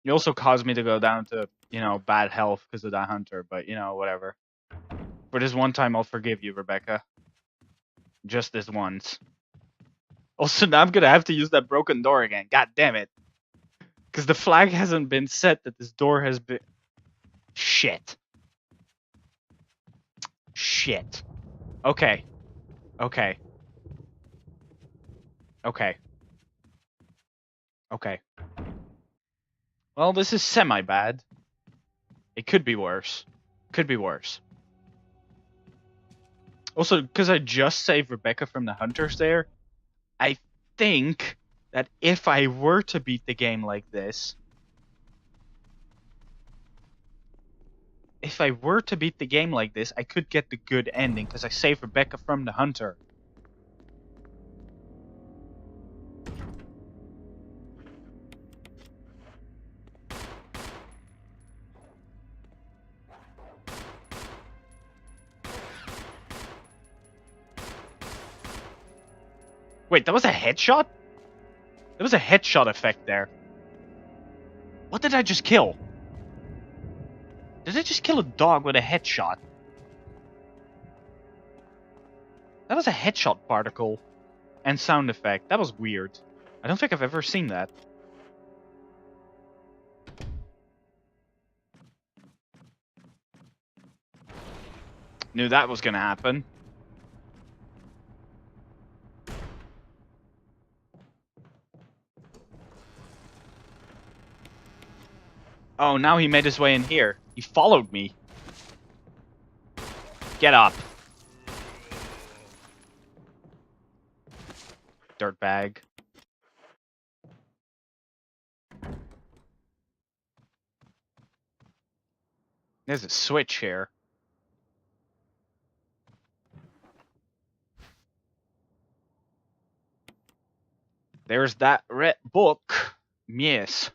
You also caused me to go down to, you know, bad health because of that hunter, but, you know, whatever. For this one time, I'll forgive you, Rebecca. Just this once. Also, now I'm gonna have to use that broken door again. God damn it. Because the flag hasn't been set that this door has been... Shit. Shit. Okay. Okay. Okay. Okay. Well, this is semi-bad. It could be worse. Could be worse. Also, because I just saved Rebecca from the hunters there, I think that if I were to beat the game like this... If I were to beat the game like this, I could get the good ending, because I saved Rebecca from the hunter. Wait, that was a headshot? There was a headshot effect there. What did I just kill? Did I just kill a dog with a headshot? That was a headshot particle and sound effect. That was weird. I don't think I've ever seen that. Knew that was gonna happen. Oh, now he made his way in here. He followed me. Get up. Dirtbag. There's a switch here. There's that red book. Yes.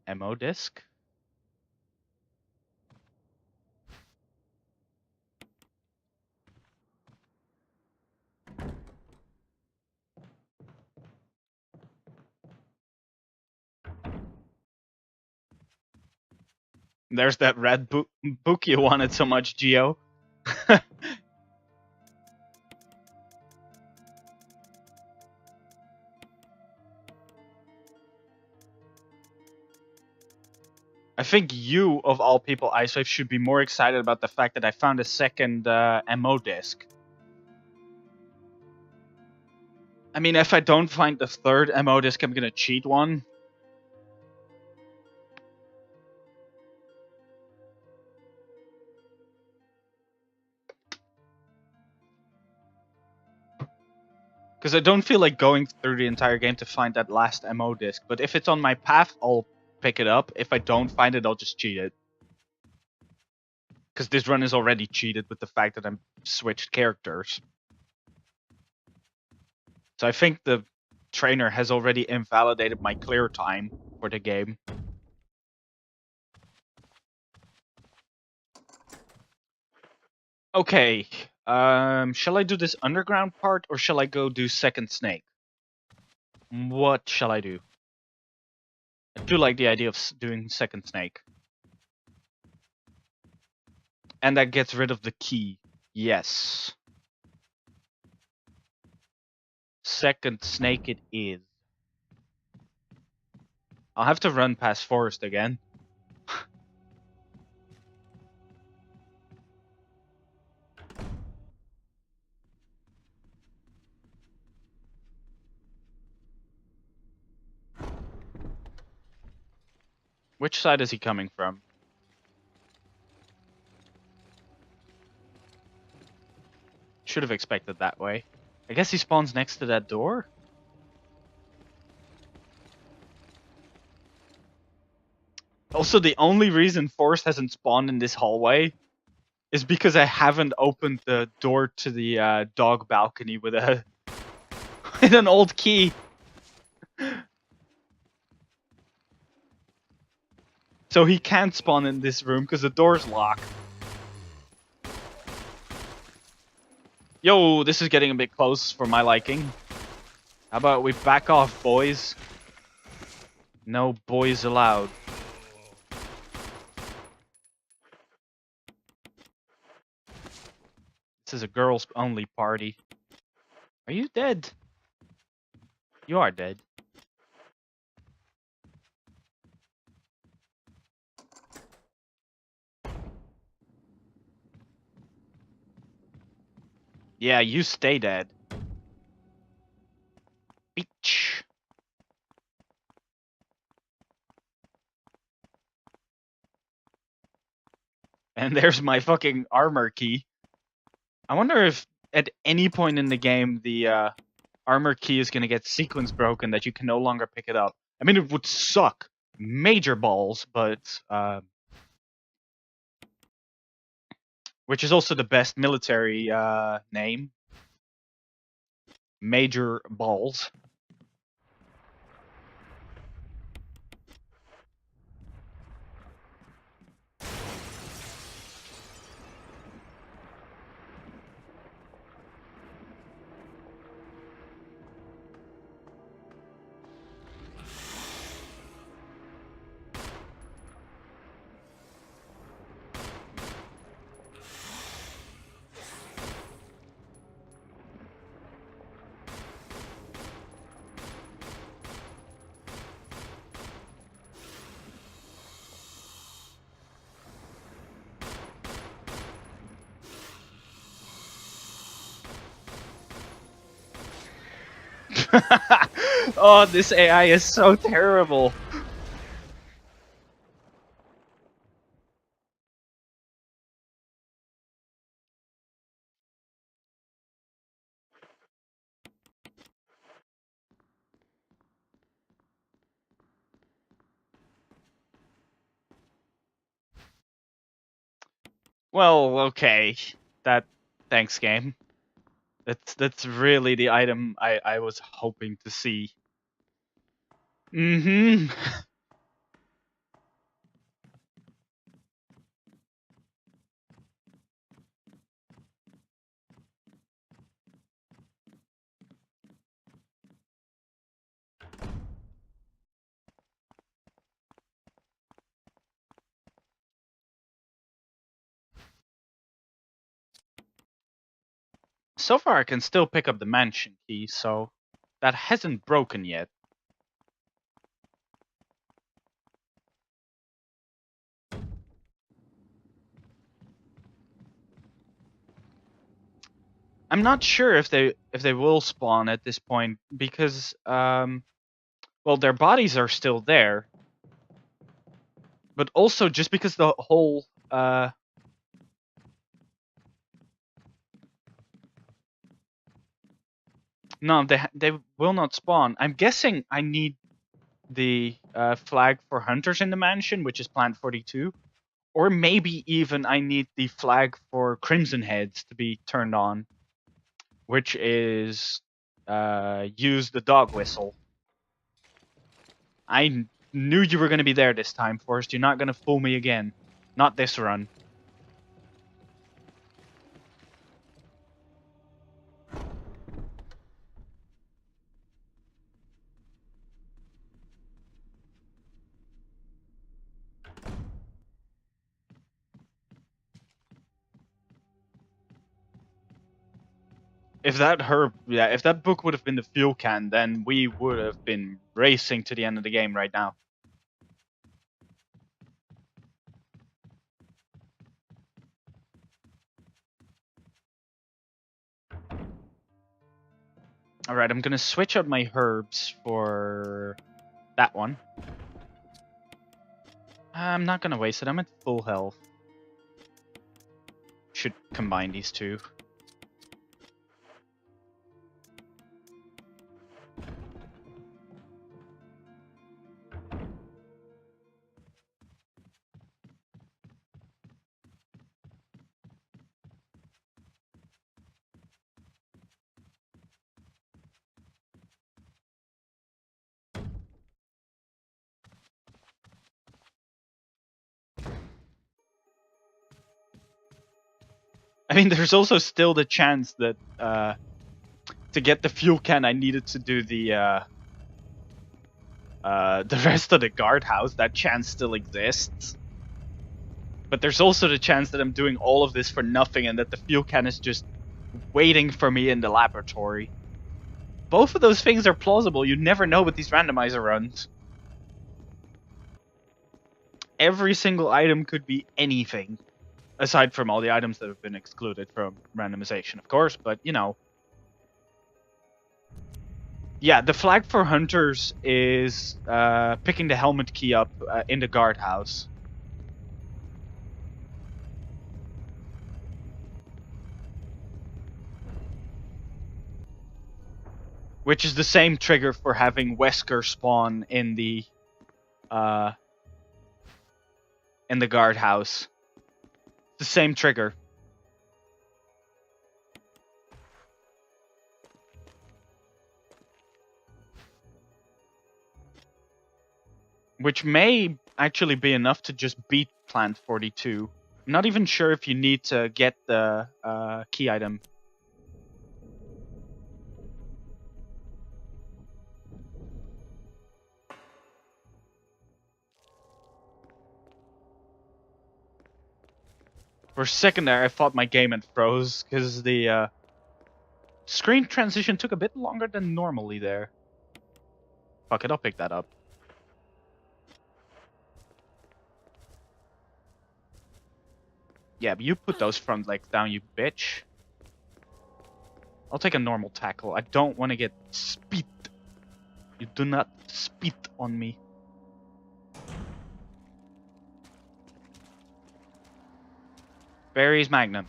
Ammo disc. There's that red book you wanted so much, Geo. I think you, of all people, Icewife, should be more excited about the fact that I found a second ammo disc. I mean, if I don't find the third ammo disc, I'm gonna cheat one. Because I don't feel like going through the entire game to find that last ammo disc. But if it's on my path, I'll pick it up. If I don't find it, I'll just cheat it. Because this run is already cheated with the fact that I'm switched characters. So I think the trainer has already invalidated my clear time for the game. Okay, shall I do this underground part or shall I go do second snake? What shall I do? I do like the idea of doing second snake. And that gets rid of the key. Yes. Second snake it is. I'll have to run past forest again. Which side is he coming from? Should have expected that way. I guess he spawns next to that door? Also, the only reason Forrest hasn't spawned in this hallway is because I haven't opened the door to the dog balcony with a with an old key. So he can't spawn in this room because the door's locked. Yo, this is getting a bit close for my liking. How about we back off, boys? No boys allowed. This is a girls-only party. Are you dead? You are dead. Yeah, you stay dead. Beach. And there's my fucking armor key. I wonder if at any point in the game the armor key is gonna get sequence broken that you can no longer pick it up. I mean, it would suck. Major balls, but which is also the best military name. Major balls. Oh, this AI is so terrible. Well, okay. Thanks, game. That's really the item I was hoping to see. Mm-hmm. So far, I can still pick up the mansion key, so that hasn't broken yet. I'm not sure if they will spawn at this point because well, their bodies are still there, but also just because the whole no, they will not spawn. I'm guessing I need the flag for hunters in the mansion, which is Plant 42, or maybe even I need the flag for Crimson Heads to be turned on, which is use the dog whistle. I knew you were going to be there this time, Forrest. You're not going to fool me again. Not this run. If that book would have been the fuel can, then we would have been racing to the end of the game right now. Alright, I'm gonna switch out my herbs for that one. I'm not gonna waste it, I'm at full health. Should combine these two. I mean, there's also still the chance that to get the fuel can, I needed to do the rest of the guardhouse. That chance still exists. But there's also the chance that I'm doing all of this for nothing and that the fuel can is just waiting for me in the laboratory. Both of those things are plausible. You never know with these randomizer runs. Every single item could be anything. Aside from all the items that have been excluded from randomization, of course, but you know. Yeah, the flag for hunters is picking the helmet key up in the guardhouse. Which is the same trigger for having Wesker spawn in the guardhouse. The same trigger. Which may actually be enough to just beat Plant 42. I'm not even sure if you need to get the key item. For a second there, I thought my game had froze, because the screen transition took a bit longer than normally there. Fuck it, I'll pick that up. Yeah, but you put those front legs down, you bitch. I'll take a normal tackle. I don't want to get speed You do not spit on me. Barry's Magnum.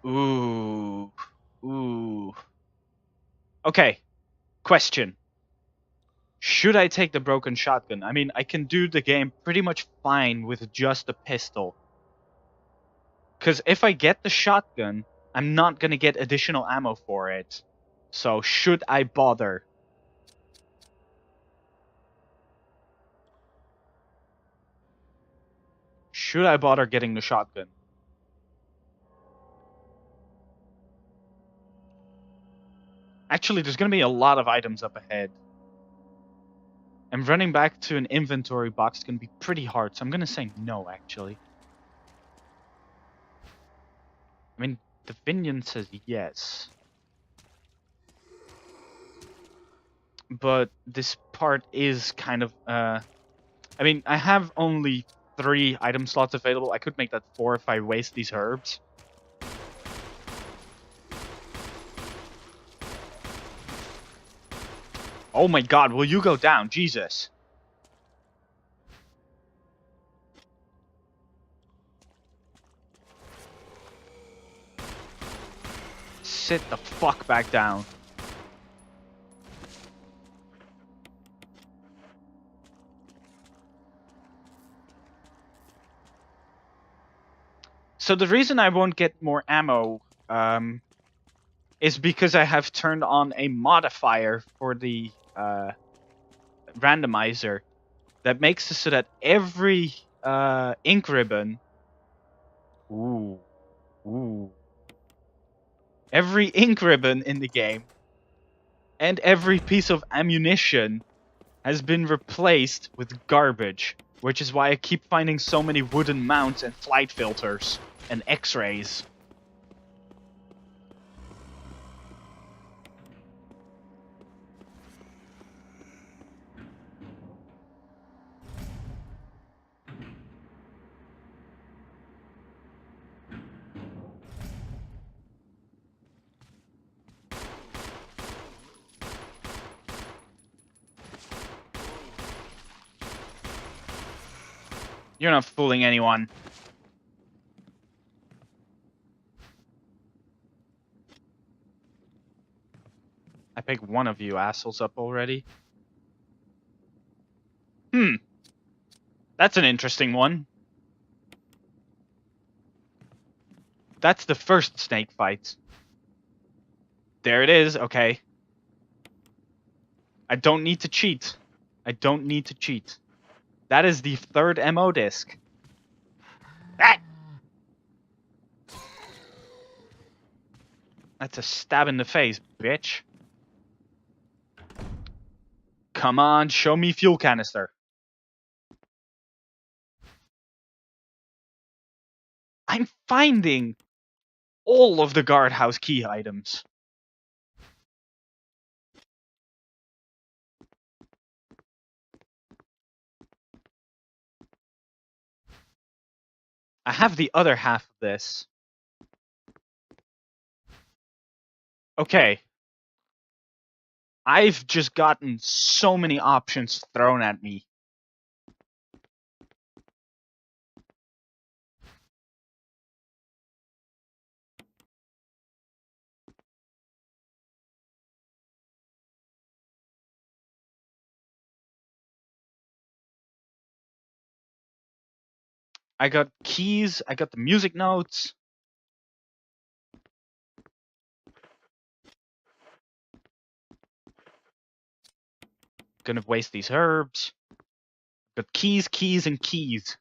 Ooh. Ooh. Okay. Question. Should I take the broken shotgun? I mean, I can do the game pretty much fine with just a pistol. Because if I get the shotgun, I'm not going to get additional ammo for it. So, should I bother? Should I bother getting the shotgun? Actually, there's going to be a lot of items up ahead. And running back to an inventory box is going to be pretty hard, so I'm going to say no, actually. I mean, the Vinion says yes. But this part is kind of, I mean, I have only 3 item slots available. I could make that 4 if I waste these herbs. Oh my god, will you go down? Jesus. Sit the fuck back down. So the reason I won't get more ammo is because I have turned on a modifier for the randomizer that makes it so that every ink ribbon... Ooh. Every ink ribbon in the game and every piece of ammunition has been replaced with garbage, which is why I keep finding so many wooden mounts and flight filters and x-rays. You're not fooling anyone. I picked one of you assholes up already. That's an interesting one. That's the first snake fight. There it is, okay. I don't need to cheat. I don't need to cheat. That is the 3rd MO disc. Ah! That's a stab in the face, bitch. Come on, show me fuel canister. I'm finding all of the guardhouse key items. I have the other half of this. Okay. I've just gotten so many options thrown at me. I got keys, I got the music notes. Gonna waste these herbs. Got keys, keys, and keys.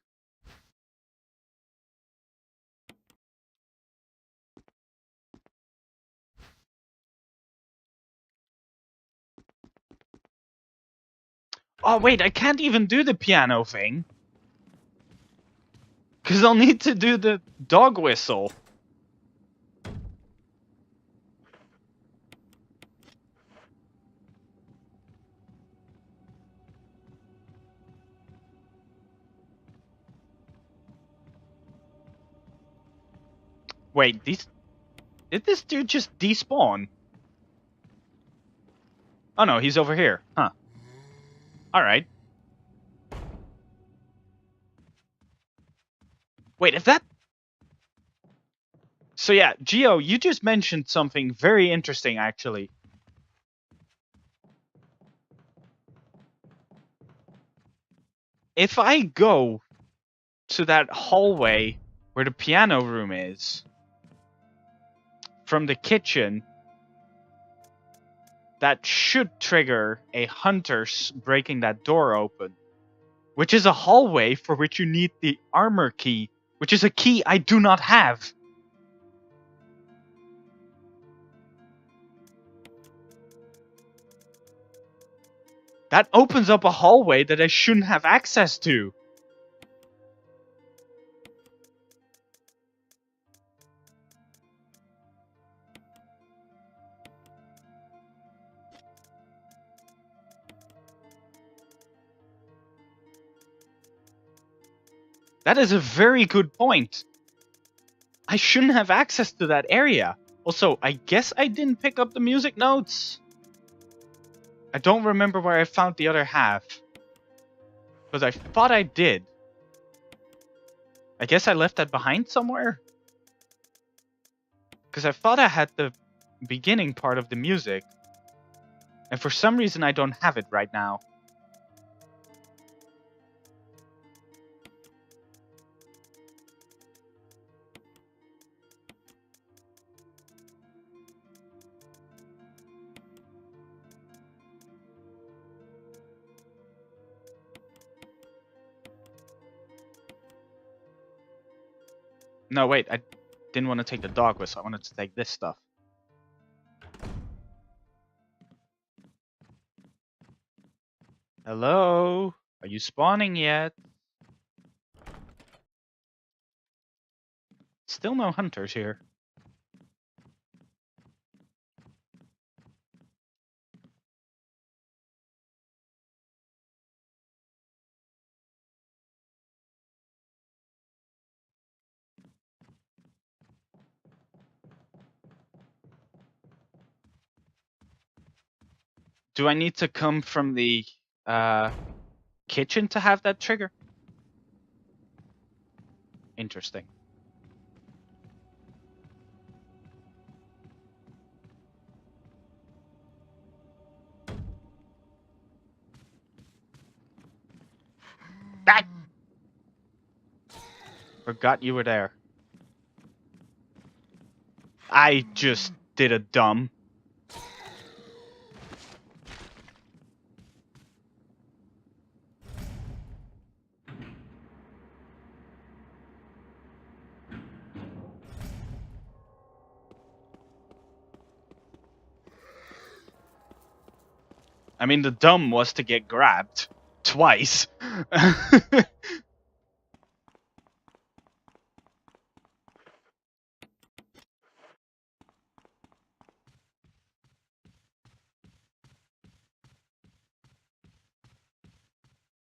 Oh wait, I can't even do the piano thing. Because I'll need to do the dog whistle. Wait, did this dude just despawn? Oh no, he's over here. Huh. Alright. Wait, if that... So yeah, Gio, you just mentioned something very interesting, actually. If I go to that hallway where the piano room is, from the kitchen, that should trigger a hunter breaking that door open. Which is a hallway for which you need the armor key, which is a key I do not have. That opens up a hallway that I shouldn't have access to. That is a very good point. I shouldn't have access to that area. Also, I guess I didn't pick up the music notes. I don't remember where I found the other half. Because I thought I did. I guess I left that behind somewhere? Because I thought I had the beginning part of the music. And for some reason I don't have it right now. No, wait, I didn't want to take the dog whistle. I wanted to take this stuff. Hello? Are you spawning yet? Still no hunters here. Do I need to come from the kitchen to have that trigger? Interesting. Ah! Forgot you were there. I just did a dumb. I mean, the dumb was to get grabbed twice.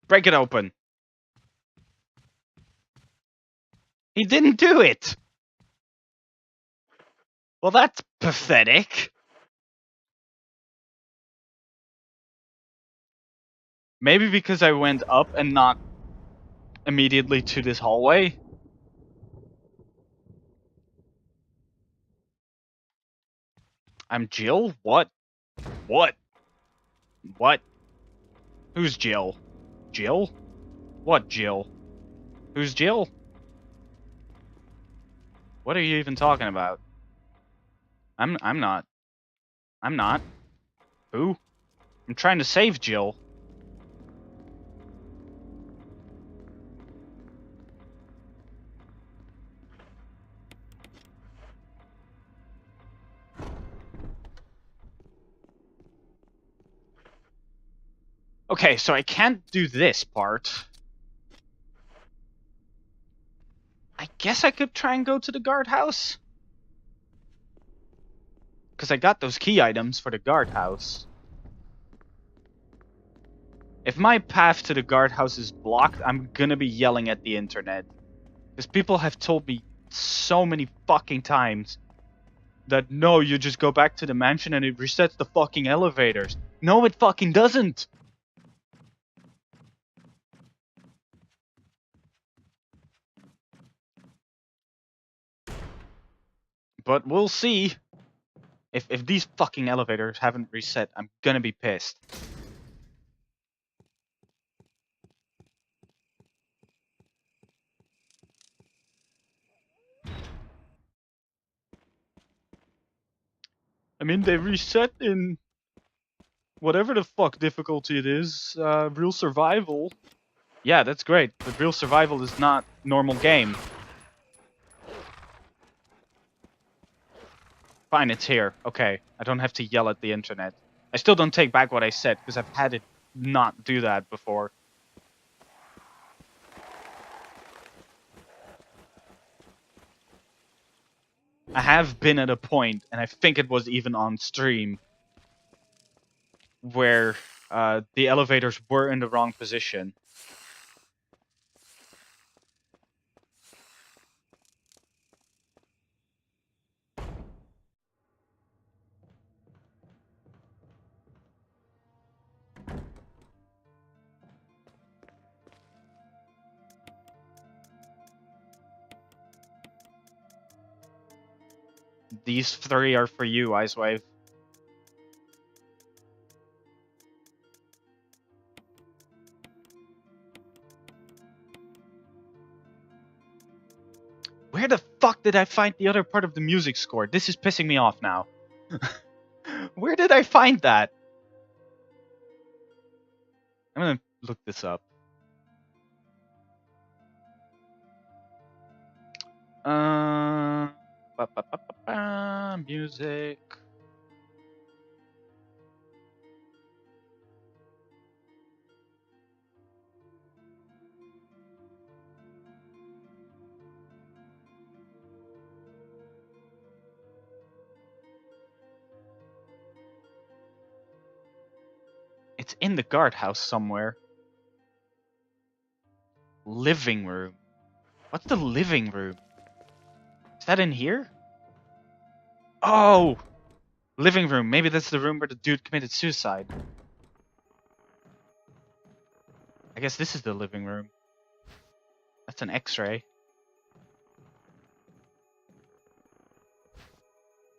Break it open. He didn't do it. Well, that's pathetic. Maybe because I went up and not immediately to this hallway. I'm Jill? What? What? What? Who's Jill? Jill? What Jill? Who's Jill? What are you even talking about? I'm not. I'm not. Who? I'm trying to save Jill. Okay, so I can't do this part. I guess I could try and go to the guardhouse. Because I got those key items for the guardhouse. If my path to the guardhouse is blocked, I'm gonna be yelling at the internet. Because people have told me so many fucking times that no, you just go back to the mansion and it resets the fucking elevators. No, it fucking doesn't. But we'll see. If these fucking elevators haven't reset, I'm gonna be pissed. I mean, they reset in whatever the fuck difficulty it is, real survival. Yeah, that's great, but real survival is not normal game. Fine, it's here. Okay, I don't have to yell at the internet. I still don't take back what I said, because I've had it not do that before. I have been at a point, and I think it was even on stream, where the elevators were in the wrong position. These 3 are for you, Icewave. Where the fuck did I find the other part of the music score? This is pissing me off now. Where did I find that? I'm gonna look this up. Music. It's in the guardhouse somewhere. Living room. What's the living room? Is that in here? Oh! Living room. Maybe that's the room where the dude committed suicide. I guess this is the living room. That's an X-ray.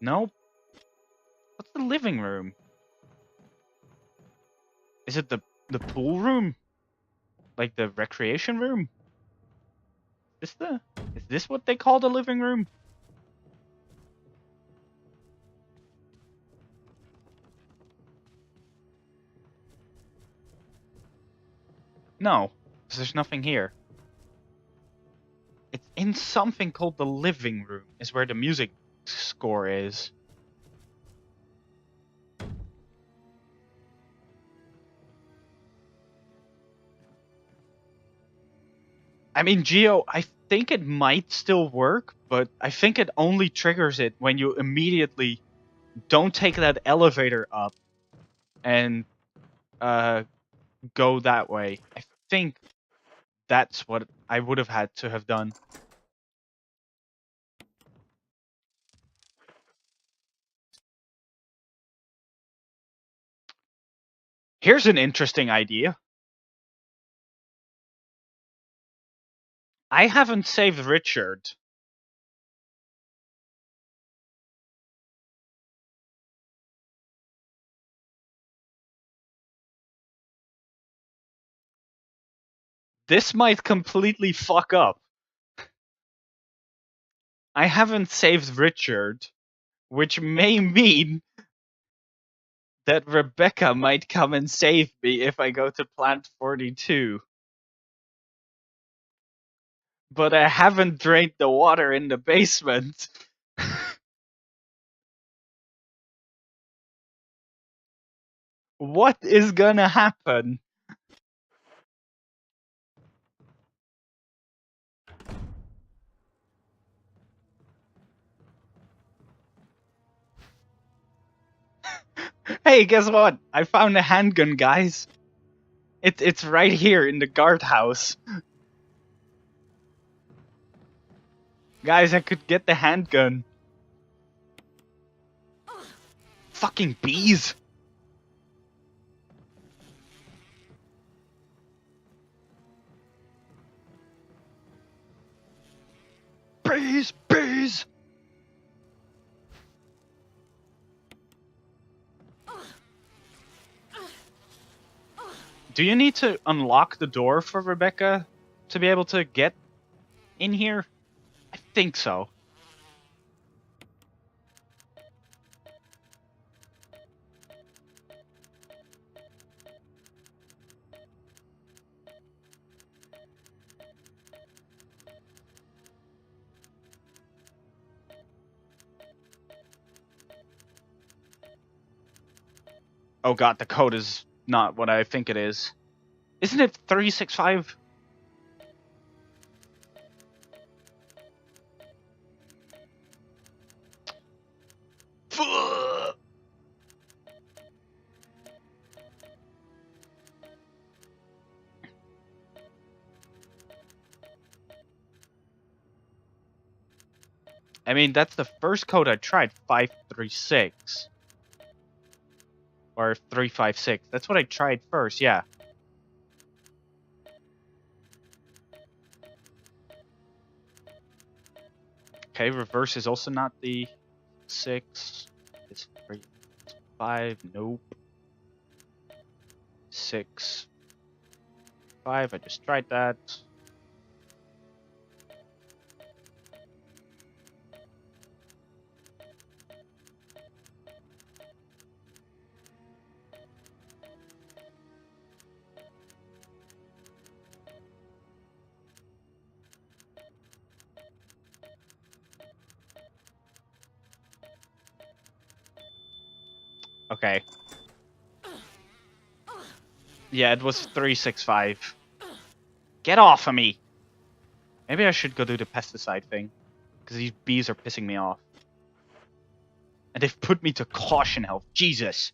Nope. What's the living room? Is it the pool room? Like the recreation room? Is this what they call the living room? No, because there's nothing here. It's in something called the living room, is where the music score is. I mean, Geo, I think it might still work, but I think it only triggers it when you immediately don't take that elevator up and go that way. I think that's what I would have had to have done. Here's an interesting idea. I haven't saved Richard. This might completely fuck up. I haven't saved Richard, which may mean that Rebecca might come and save me if I go to Plant 42. But I haven't drained the water in the basement. What is gonna happen? Hey, guess what? I found a handgun, guys. It's right here in the guardhouse. Guys, I could get the handgun. Fucking bees. Bees! Bees! Do you need to unlock the door for Rebecca to be able to get in here? I think so. Oh god, the code is not what I think it is. Isn't it 365? I mean, that's the first code I tried, 536. Or 356. That's what I tried first, yeah. Okay, reverse is also not the 6. It's 3, 5, nope. 6, 5, I just tried that. Okay. Yeah, it was 365. Get off of me! Maybe I should go do the pesticide thing. Because these bees are pissing me off. And they've put me to caution health. Jesus!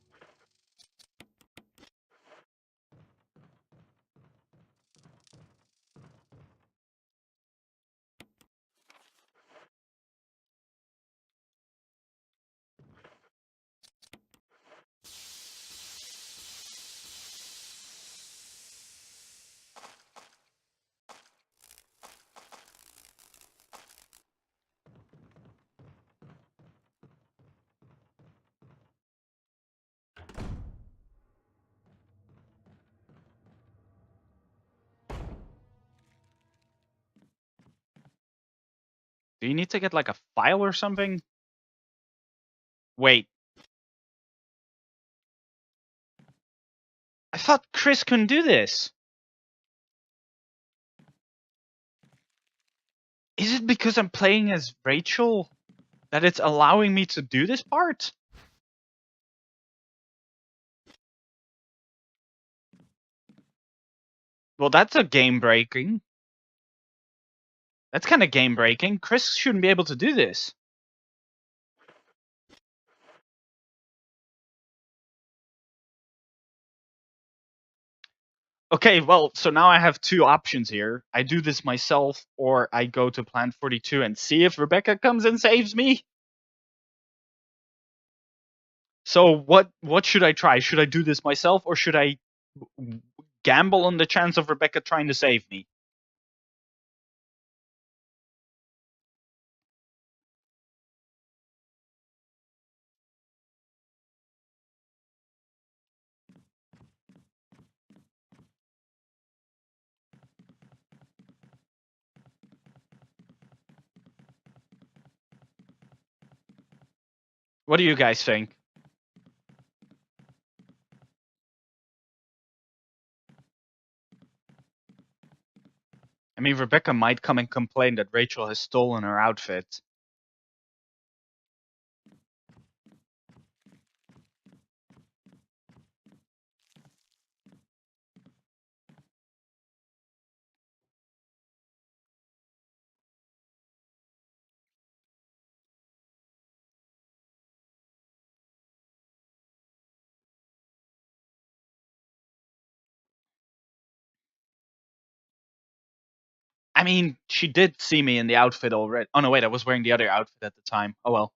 Do you need to get like a file or something? Wait. I thought Chris couldn't do this. Is it because I'm playing as Rachael that it's allowing me to do this part? Well, that's a game breaking. That's kind of game breaking. Chris shouldn't be able to do this. Okay, well, so now I have two options here. I do this myself, or I go to Plant 42 and see if Rebecca comes and saves me. So what should I try? Should I do this myself, or should I gamble on the chance of Rebecca trying to save me? What do you guys think? I mean, Rebecca might come and complain that Rachael has stolen her outfit. I mean, she did see me in the outfit already. Oh no, wait, I was wearing the other outfit at the time. Oh well.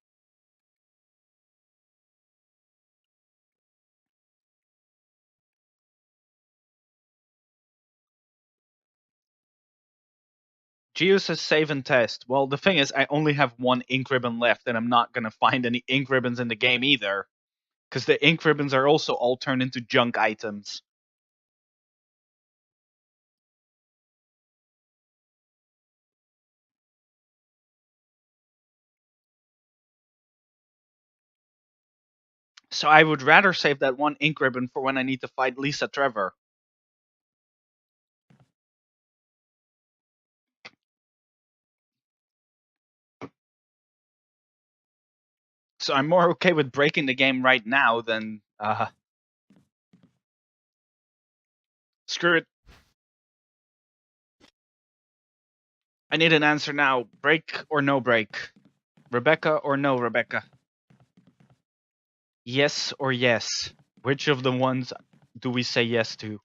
Geo says save and test. Well, the thing is, I only have one ink ribbon left, and I'm not gonna find any ink ribbons in the game either. Because the ink ribbons are also all turned into junk items. So I would rather save that one ink ribbon for when I need to fight Lisa Trevor. So I'm more okay with breaking the game right now than screw it. I need an answer now. Break or no break? Rebecca or no Rebecca? Yes or yes? Which of the ones do we say yes to?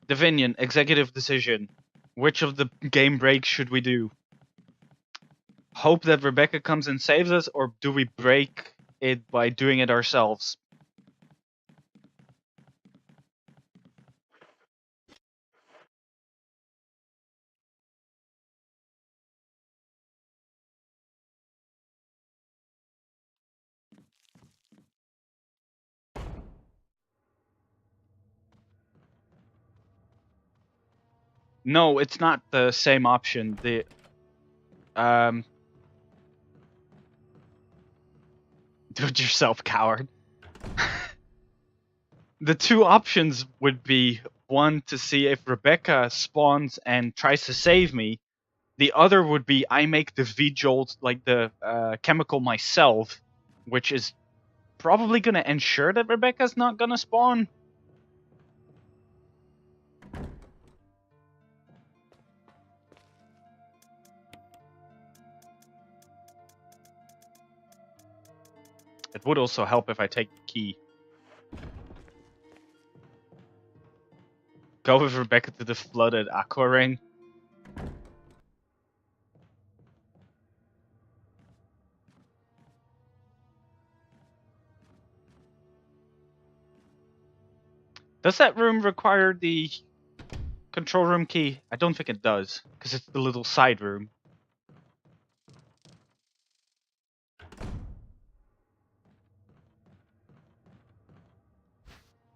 Divinion, executive decision. Which of the game breaks should we do? Hope that Rebecca comes and saves us, or do we break it by doing it ourselves? No, it's not the same option. Do it yourself, coward. The two options would be one to see if Rebecca spawns and tries to save me. The other would be I make the V-jolt, like the chemical myself, which is probably going to ensure that Rebecca's not going to spawn. It would also help if I take the key. Go with Rebecca to the flooded aqua ring. Does that room require the control room key? I don't think it does, because it's the little side room.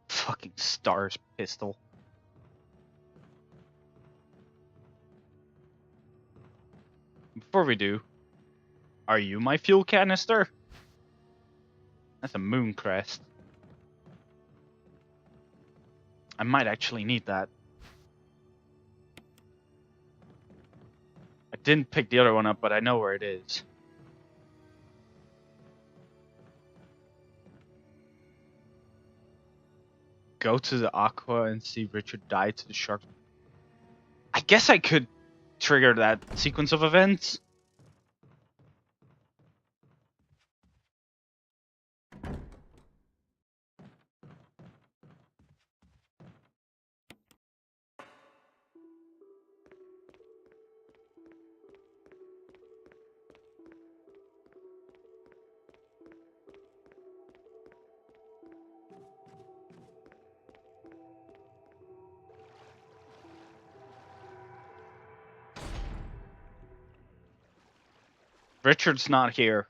Fucking stars pistol. Before we do, are you my fuel canister? That's a moon crest. I might actually need that. I didn't pick the other one up, but I know where it is. Go to the aqua and see Richard die to the shark. I guess I could trigger that sequence of events. Richard's not here.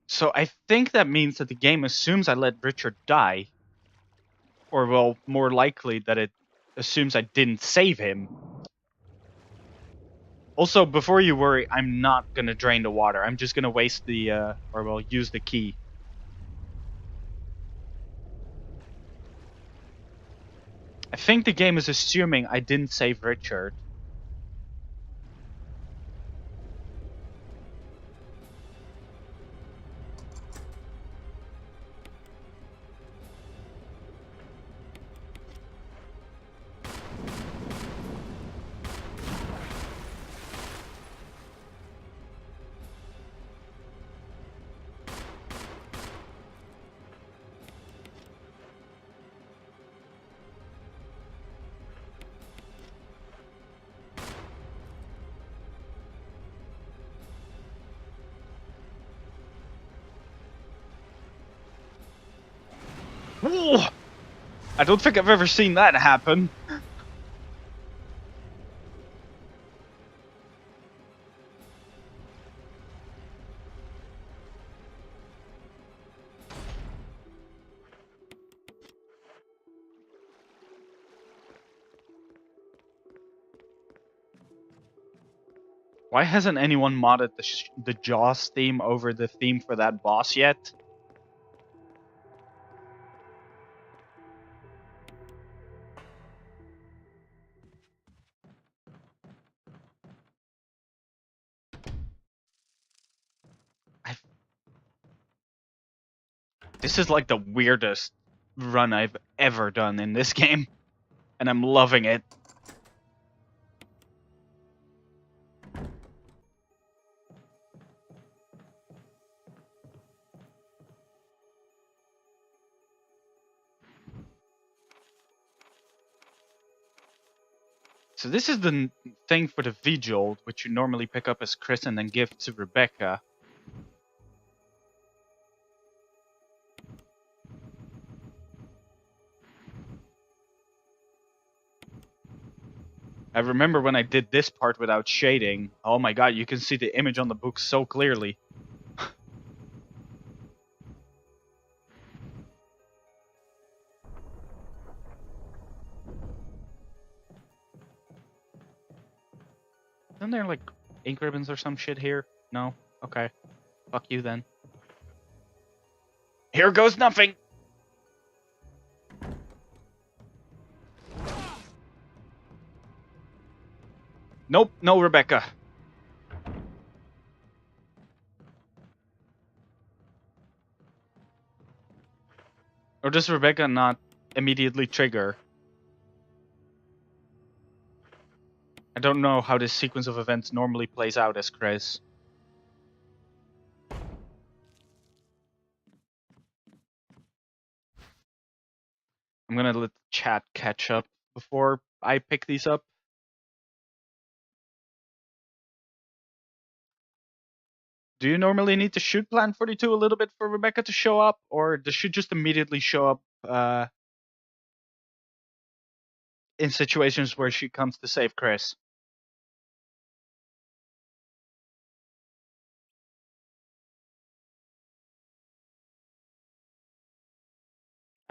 So I think that means that the game assumes I let Richard die. Or, well, more likely that it assumes I didn't save him. Also, before you worry, I'm not gonna drain the water. I'm just gonna waste the, use the key. I think the game is assuming I didn't save Richard. I don't think I've ever seen that happen. Why hasn't anyone modded the Jaws theme over the theme for that boss yet? This is like the weirdest run I've ever done in this game, and I'm loving it. So this is the thing for the V-Jolt, which you normally pick up as Chris and then give to Rebecca. I remember when I did this part without shading. Oh my god, you can see the image on the book so clearly. Isn't there like ink ribbons or some shit here? No? Okay. Fuck you then. Here goes nothing! Nope, no Rebecca. Or does Rebecca not immediately trigger? I don't know how this sequence of events normally plays out as Chris. I'm gonna let the chat catch up before I pick these up. Do you normally need to shoot Plan 42 a little bit for Rebecca to show up? Or does she just immediately show up in situations where she comes to save Chris?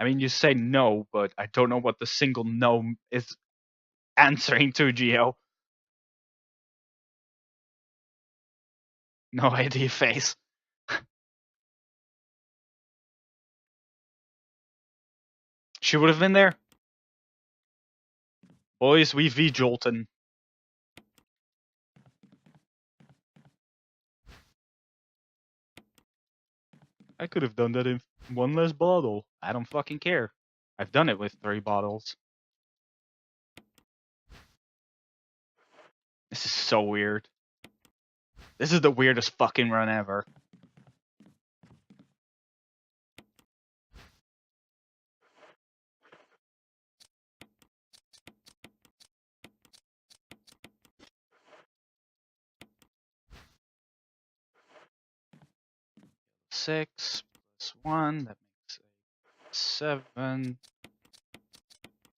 I mean, you say no, but I don't know what the single no is answering to, Geo. No idea, face. She would have been there. Boys, we V-Joltin'. I could have done that in one less bottle. I don't fucking care. I've done it with 3 bottles. This is so weird. This is the weirdest fucking run ever. Six plus 1, that makes 7.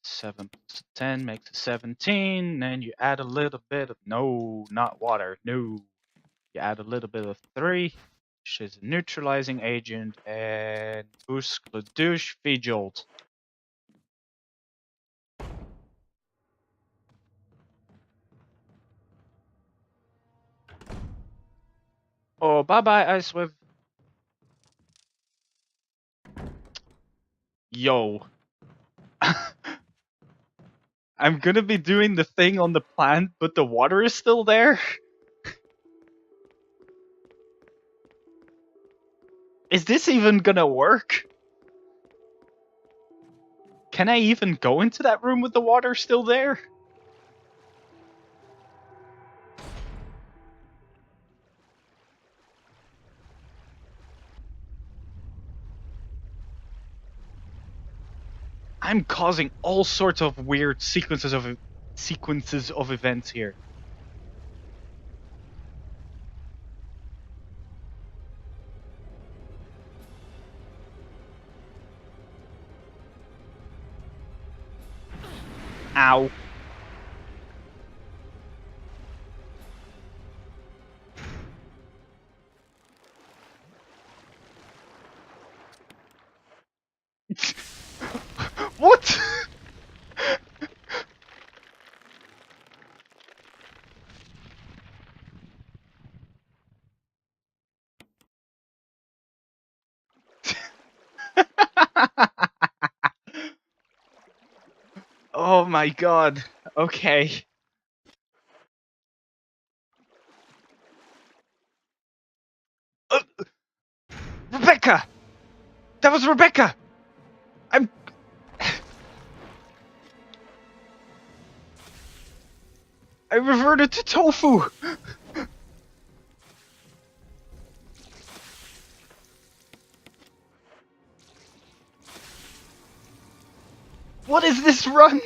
7 plus 10 makes it 17. And you add a little bit of, no, not water, no. You add a little bit of 3, which is a neutralizing agent, and boost le douche V-Jolt. Oh, bye-bye, Icewiv. Yo. I'm gonna be doing the thing on the plant, but the water is still there? Is this even gonna work? Can I even go into that room with the water still there? I'm causing all sorts of weird sequences of events here. Ow. What? Oh my god. Okay. Rebecca! That was Rebecca! I'm... I reverted to tofu! What is this run?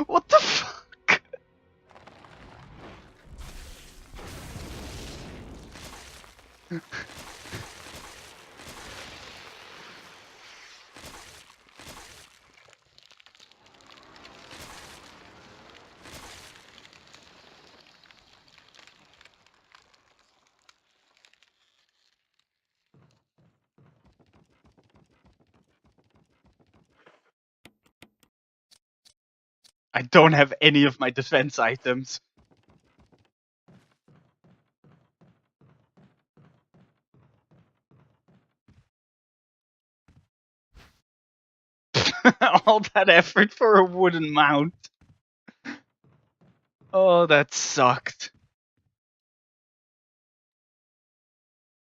What the fuck? I don't have any of my defense items. All that effort for a wooden mount. Oh, that sucked.